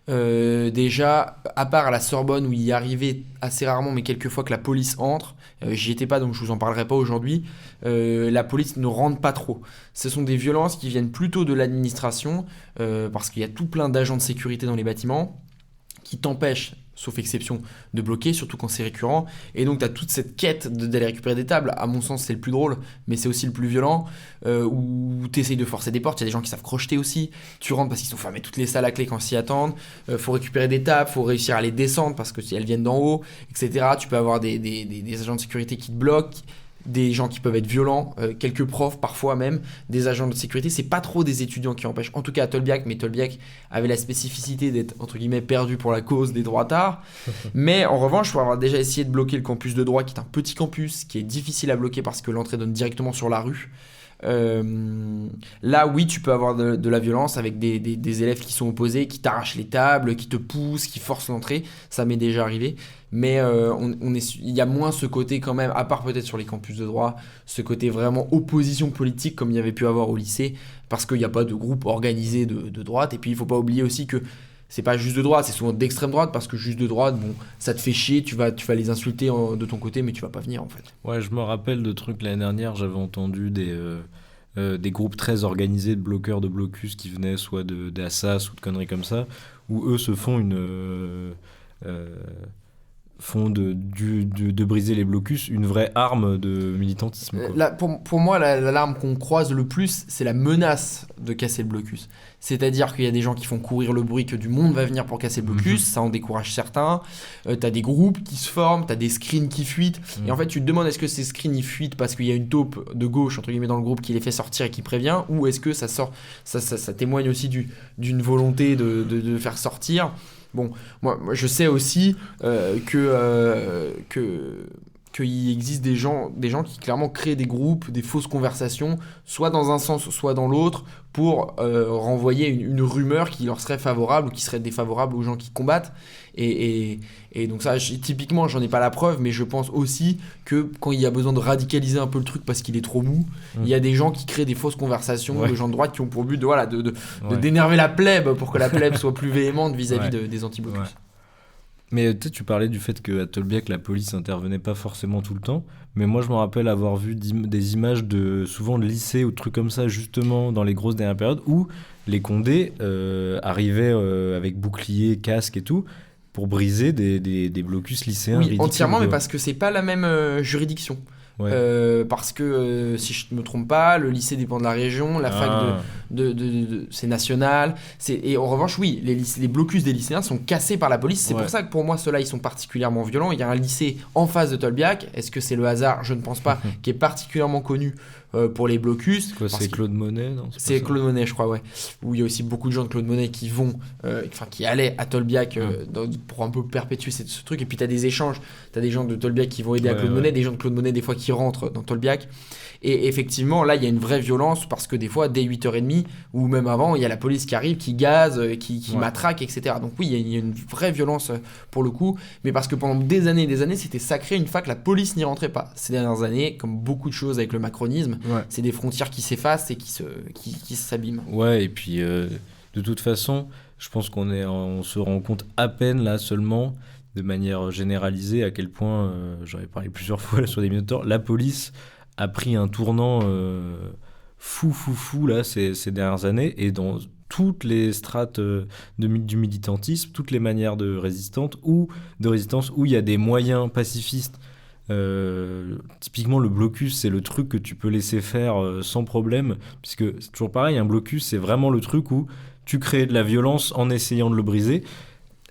Déjà, à part à la Sorbonne où il y arrivait assez rarement, mais quelques fois que la police entre, j'y étais pas donc je vous en parlerai pas aujourd'hui, la police ne rentre pas trop. Ce sont des violences qui viennent plutôt de l'administration, parce qu'il y a tout plein d'agents de sécurité dans les bâtiments qui t'empêchent, sauf exception, de bloquer, surtout quand c'est récurrent. Et donc, tu as toute cette quête d'aller récupérer des tables. À mon sens, c'est le plus drôle, mais c'est aussi le plus violent, où tu essayes de forcer des portes. Il y a des gens qui savent crocheter aussi. Tu rentres parce qu'ils sont fermés toutes les salles à clé quand s'y attendent. Faut récupérer des tables, faut réussir à les descendre parce que si elles viennent d'en haut, etc. Tu peux avoir des agents de sécurité qui te bloquent. Des gens qui peuvent être violents, quelques profs parfois même, des agents de sécurité. C'est pas trop des étudiants qui empêchent, en tout cas à Tolbiac, mais Tolbiac avait la spécificité d'être entre guillemets perdu pour la cause des droitards. Mais en revanche, il faut avoir déjà essayé de bloquer le campus de droit, qui est un petit campus, qui est difficile à bloquer parce que l'entrée donne directement sur la rue. Là oui, tu peux avoir de la violence avec des élèves qui sont opposés, qui t'arrachent les tables, qui te poussent, qui forcent l'entrée. Ça m'est déjà arrivé, mais il y a moins ce côté quand même, à part peut-être sur les campus de droit, ce côté vraiment opposition politique comme il y avait pu avoir au lycée, parce qu'il n'y a pas de groupe organisé de droite. Et puis il faut pas oublier aussi que c'est pas juste de droite, c'est souvent d'extrême droite, parce que juste de droite, bon, ça te fait chier, tu vas les insulter de ton côté, mais tu vas pas venir en fait. Ouais, je me rappelle de trucs l'année dernière, j'avais entendu des groupes très organisés de bloqueurs de blocus qui venaient soit d'Assas ou de conneries comme ça, où eux se font font de briser les blocus une vraie arme de militantisme, quoi. Là, pour moi, l'arme qu'on croise le plus, c'est la menace de casser le blocus. C'est-à-dire qu'il y a des gens qui font courir le bruit que du monde va venir pour casser le blocus, ça en décourage certains. T'as des groupes qui se forment, t'as des screens qui fuitent. Et en fait, tu te demandes, est-ce que ces screens ils fuitent parce qu'il y a une taupe de gauche, entre guillemets, dans le groupe qui les fait sortir et qui prévient, ou est-ce que ça témoigne aussi d'une volonté de faire sortir. Bon, moi je sais aussi qu'il existe des gens qui clairement créent des groupes, des fausses conversations, soit dans un sens, soit dans l'autre, pour renvoyer une rumeur qui leur serait favorable ou qui serait défavorable aux gens qui combattent. Et donc ça, typiquement, j'en ai pas la preuve, mais je pense aussi que quand il y a besoin de radicaliser un peu le truc parce qu'il est trop mou, il y a des gens qui créent des fausses conversations de gens de droite qui ont pour but de d'énerver la plèbe pour que la plèbe soit plus véhémente vis-à-vis des anti-blocus. Ouais. Mais tu parlais du fait qu'à Tolbiac, la police intervenait pas forcément tout le temps. Mais moi, je me rappelle avoir vu des images souvent de lycées ou de trucs comme ça, justement, dans les grosses dernières périodes, où les Condés arrivaient avec boucliers, casques et tout, pour briser des blocus lycéens. Oui, ridicules, entièrement, mais parce que c'est pas la même juridiction. Ouais. Parce que si je ne me trompe pas, le lycée dépend de la région, la fac c'est national. Et en revanche, oui, les blocus des lycéens sont cassés par la police. C'est pour ça que pour moi, ceux-là, ils sont particulièrement violents. Il y a un lycée en face de Tolbiac. Est-ce que c'est le hasard ? Je ne pense pas. Qui est particulièrement connu pour les blocus. C'est Claude Monet, non ? C'est Claude Monet, je crois, ouais. Où il y a aussi beaucoup de gens de Claude Monet qui qui allaient à Tolbiac pour un peu perpétuer ce truc. Et puis tu as des échanges. Tu as des gens de Tolbiac qui vont aider à Claude Monet, des gens de Claude Monet des fois qui rentrent dans Tolbiac. Et effectivement, là, il y a une vraie violence parce que des fois, dès 8h30 ou même avant, il y a la police qui arrive, qui gaze, qui matraque, etc. Donc oui, il y a une vraie violence pour le coup. Mais parce que pendant des années et des années, c'était sacré une fois que la police n'y rentrait pas. Ces dernières années, comme beaucoup de choses avec le macronisme, c'est des frontières qui s'effacent et qui s'abîment. Ouais, et puis de toute façon, je pense on se rend compte à peine là seulement, de manière généralisée, à quel point, j'en ai parlé plusieurs fois là, sur des Minotaurs, la police a pris un tournant fou là ces dernières années, et dans toutes les strates du militantisme, toutes les manières de résistance où il y a des moyens pacifistes. Typiquement le blocus, c'est le truc que tu peux laisser faire sans problème, puisque c'est toujours pareil, un blocus c'est vraiment le truc où tu crées de la violence en essayant de le briser.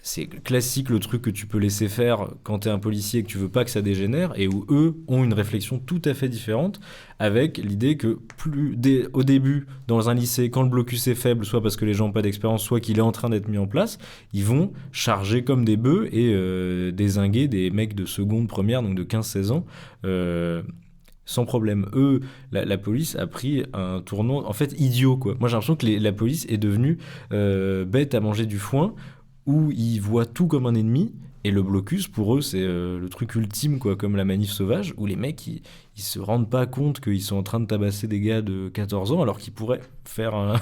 C'est classique, le truc que tu peux laisser faire quand t'es un policier et que tu veux pas que ça dégénère, et où eux ont une réflexion tout à fait différente, avec l'idée que au début, dans un lycée, quand le blocus est faible, soit parce que les gens n'ont pas d'expérience, soit qu'il est en train d'être mis en place, ils vont charger comme des bœufs et dézinguer des mecs de seconde, première, donc de 15-16 ans, sans problème. Eux, la police a pris un tournant, en fait, idiot, quoi. Moi, j'ai l'impression que la police est devenue bête à manger du foin, où ils voient tout comme un ennemi, et le blocus, pour eux, c'est le truc ultime, quoi, comme la manif sauvage, où les mecs, ils se rendent pas compte qu'ils sont en train de tabasser des gars de 14 ans, alors qu'ils pourraient faire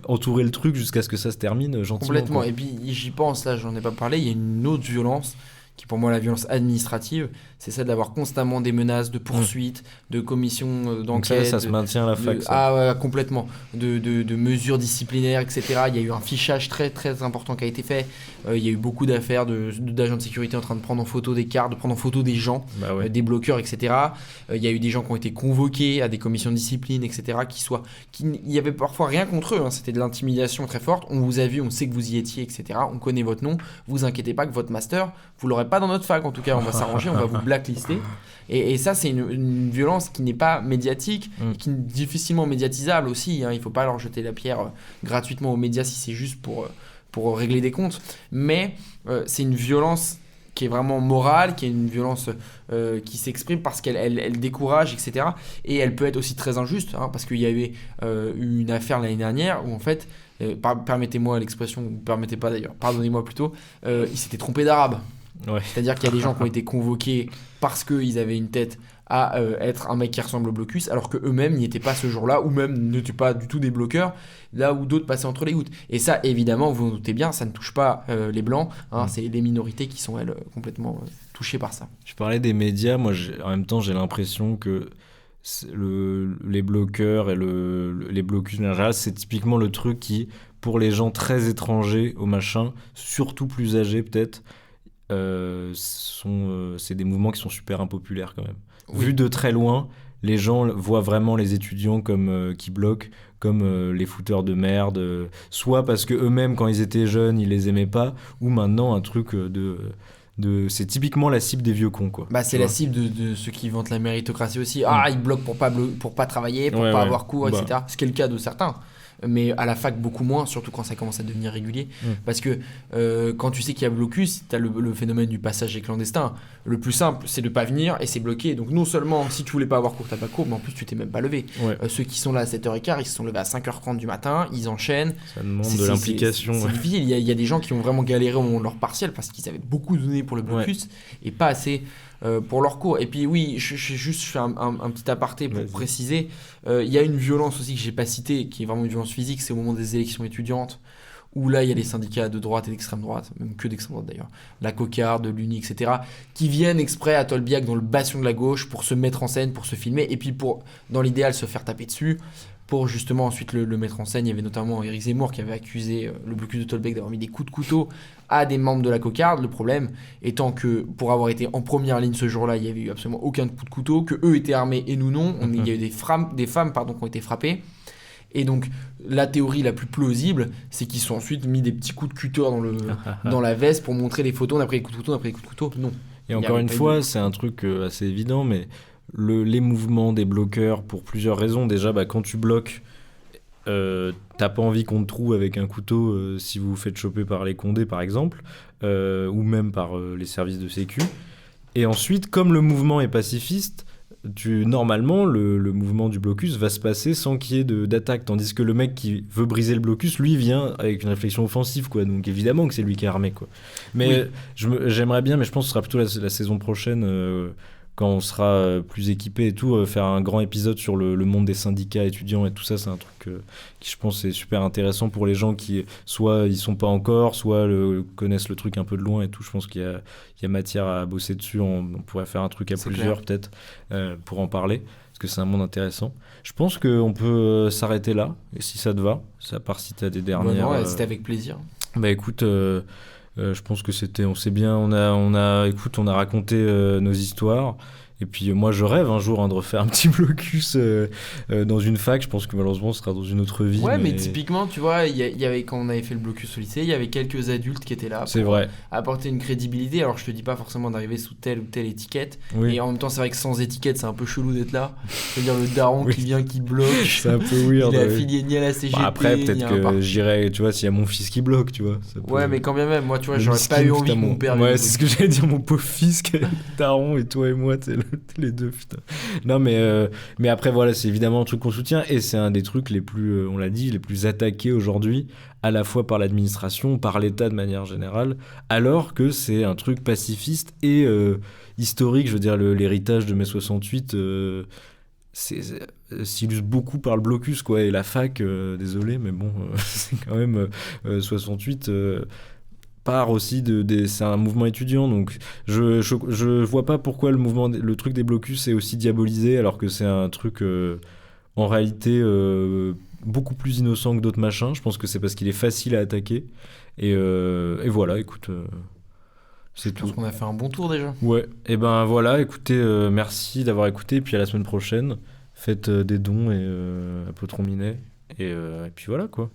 entourer le truc jusqu'à ce que ça se termine gentiment. Complètement, quoi. Et puis j'y pense, là, j'en ai pas parlé, il y a une autre violence, qui pour moi la violence administrative, c'est celle d'avoir constamment des menaces de poursuites, de commissions d'enquête. Donc ça se maintient à la fac. Ah ouais, complètement. De mesures disciplinaires, etc. Il y a eu un fichage très très important qui a été fait. Il y a eu beaucoup d'affaires d'agents de sécurité en train de prendre en photo des cartes, de prendre en photo des gens, des bloqueurs, etc. Il y a eu des gens qui ont été convoqués à des commissions de discipline, etc. Il y avait parfois rien contre eux, hein. C'était de l'intimidation très forte. On vous a vu, on sait que vous y étiez, etc. On connaît votre nom. Vous inquiétez pas que votre master, vous l'aurez pas dans notre fac, en tout cas, on va s'arranger, on va vous blacklister. Et ça, c'est une violence qui n'est pas médiatique, qui est difficilement médiatisable aussi, hein. Il ne faut pas leur jeter la pierre gratuitement aux médias si c'est juste pour régler des comptes. Mais c'est une violence qui est vraiment morale, qui est une violence qui s'exprime parce qu'elle décourage, etc. Et elle peut être aussi très injuste, hein, parce qu'il y avait une affaire l'année dernière où en fait, permettez-moi l'expression, ou permettez pas d'ailleurs, pardonnez-moi plutôt, il s'était trompé d'arabe. Ouais. C'est-à-dire qu'il y a des gens qui ont été convoqués parce qu'ils avaient une tête à être un mec qui ressemble au blocus, alors qu'eux-mêmes n'y étaient pas ce jour-là, ou même n'étaient pas du tout des bloqueurs, là où d'autres passaient entre les gouttes. Et ça, évidemment, vous vous doutez bien, ça ne touche pas les blancs, hein, c'est les minorités qui sont, elles, complètement touchées par ça. Je parlais des médias, moi, en même temps, j'ai l'impression que les bloqueurs et les blocus en général, c'est typiquement le truc qui, pour les gens très étrangers au machin, surtout plus âgés peut-être, c'est des mouvements qui sont super impopulaires quand même. Oui. Vu de très loin, les gens voient vraiment les étudiants comme qui bloquent, comme les fouteurs de merde, soit parce que eux-mêmes quand ils étaient jeunes ils les aimaient pas, ou maintenant un truc c'est typiquement la cible des vieux cons quoi. Bah, c'est la cible de ceux qui vantent la méritocratie aussi. Ah, ils bloquent pour pas travailler, pour pas avoir cours, etc. Ce qui est le cas de certains. Mais à la fac, beaucoup moins, surtout quand ça commence à devenir régulier. Parce que quand tu sais qu'il y a blocus, tu as le phénomène du passage clandestin. Le plus simple, c'est de pas venir et c'est bloqué. Donc non seulement, si tu voulais pas avoir cours, t'as pas cours, mais en plus, tu t'es même pas levé. Ceux qui sont là à 7h15, ils se sont levés à 5h30 du matin, ils enchaînent. Ça demande de l'implication. C'est difficile. Il y a des gens qui ont vraiment galéré au moment de leur partiel parce qu'ils avaient beaucoup donné pour le blocus et pas assez pour leur cours. Et puis oui, je fais un petit aparté pour préciser. Il y a une violence aussi que j'ai pas citée, qui est vraiment une violence physique, c'est au moment des élections étudiantes, où là il y a les syndicats de droite et d'extrême droite, même que d'extrême droite d'ailleurs, la cocarde, l'Uni, etc., qui viennent exprès à Tolbiac dans le bastion de la gauche pour se mettre en scène, pour se filmer, et puis pour, dans l'idéal, se faire taper dessus, pour justement ensuite le mettre en scène. Il y avait notamment Éric Zemmour qui avait accusé le blocus de Tolbiac d'avoir mis des coups de couteau à des membres de la cocarde. Le problème étant que pour avoir été en première ligne ce jour-là, il n'y avait eu absolument aucun coup de couteau, que eux étaient armés et nous non. Il y a eu des femmes qui ont été frappées. Et donc la théorie la plus plausible, c'est qu'ils sont ensuite mis des petits coups de cutter dans la veste pour montrer les photos. On a pris les coups de couteau, Non. Et encore une fois, c'est un truc assez évident, mais les mouvements des bloqueurs, pour plusieurs raisons. Déjà, quand tu bloques, t'as pas envie qu'on te trouve avec un couteau si vous vous faites choper par les condés, par exemple, ou même par les services de sécu. Et ensuite, comme le mouvement est pacifiste, normalement, le mouvement du blocus va se passer sans qu'il y ait d'attaque, tandis que le mec qui veut briser le blocus, lui, vient avec une réflexion offensive, quoi. Donc évidemment que c'est lui qui est armé, quoi. Mais j'aimerais bien, mais je pense que ce sera plutôt la saison prochaine, quand on sera plus équipé et tout, faire un grand épisode sur le monde des syndicats étudiants et tout ça. C'est un truc qui, je pense, est super intéressant pour les gens qui, soit ils sont pas encore, soit connaissent le truc un peu de loin et tout. Je pense qu'il y a matière à bosser dessus. On pourrait faire un truc à plusieurs, peut-être, pour en parler, parce que c'est un monde intéressant. Je pense qu'on peut s'arrêter là, et si ça te va, à part si tu as des dernières... non, c'était avec plaisir. Bah écoute... je pense que on s'est bien, on a raconté nos histoires. Et puis moi je rêve un jour de refaire un petit blocus dans une fac. Je pense que malheureusement ce sera dans une autre vie. Ouais, mais typiquement, tu vois, il y avait, quand on avait fait le blocus au lycée, il y avait quelques adultes qui étaient là pour apporter une crédibilité. Alors je te dis pas forcément d'arriver sous telle ou telle étiquette. Et en même temps, c'est vrai que sans étiquette, c'est un peu chelou d'être là. C'est-à-dire le daron qui vient, qui bloque. C'est un peu weird. Il est affilié ni à la CGT. Après, peut-être que j'irai, tu vois, s'il y a mon fils qui bloque, tu vois. Ouais, mais quand bien même, moi, tu vois, j'aurais pas eu envie que mon père. Ouais, c'est ce que j'allais dire, mon pauvre fils, daron, et toi et moi, les deux, putain. Non, mais après, voilà, c'est évidemment un truc qu'on soutient, et c'est un des trucs les plus, on l'a dit, les plus attaqués aujourd'hui, à la fois par l'administration, par l'État de manière générale, alors que c'est un truc pacifiste et historique. Je veux dire, l'héritage de mai 68 s'illustre beaucoup par le blocus, quoi, et la fac, désolé, mais bon, c'est quand même 68... part aussi c'est un mouvement étudiant, donc je vois pas pourquoi le truc des blocus est aussi diabolisé, alors que c'est un truc en réalité beaucoup plus innocent que d'autres machins. Je pense que c'est parce qu'il est facile à attaquer, et voilà, écoute, c'est tout. Je pense qu'on a fait un bon tour déjà. Ouais, et ben voilà, écoutez, merci d'avoir écouté, et puis à la semaine prochaine, faites des dons et à Potron Minet, et puis voilà, quoi.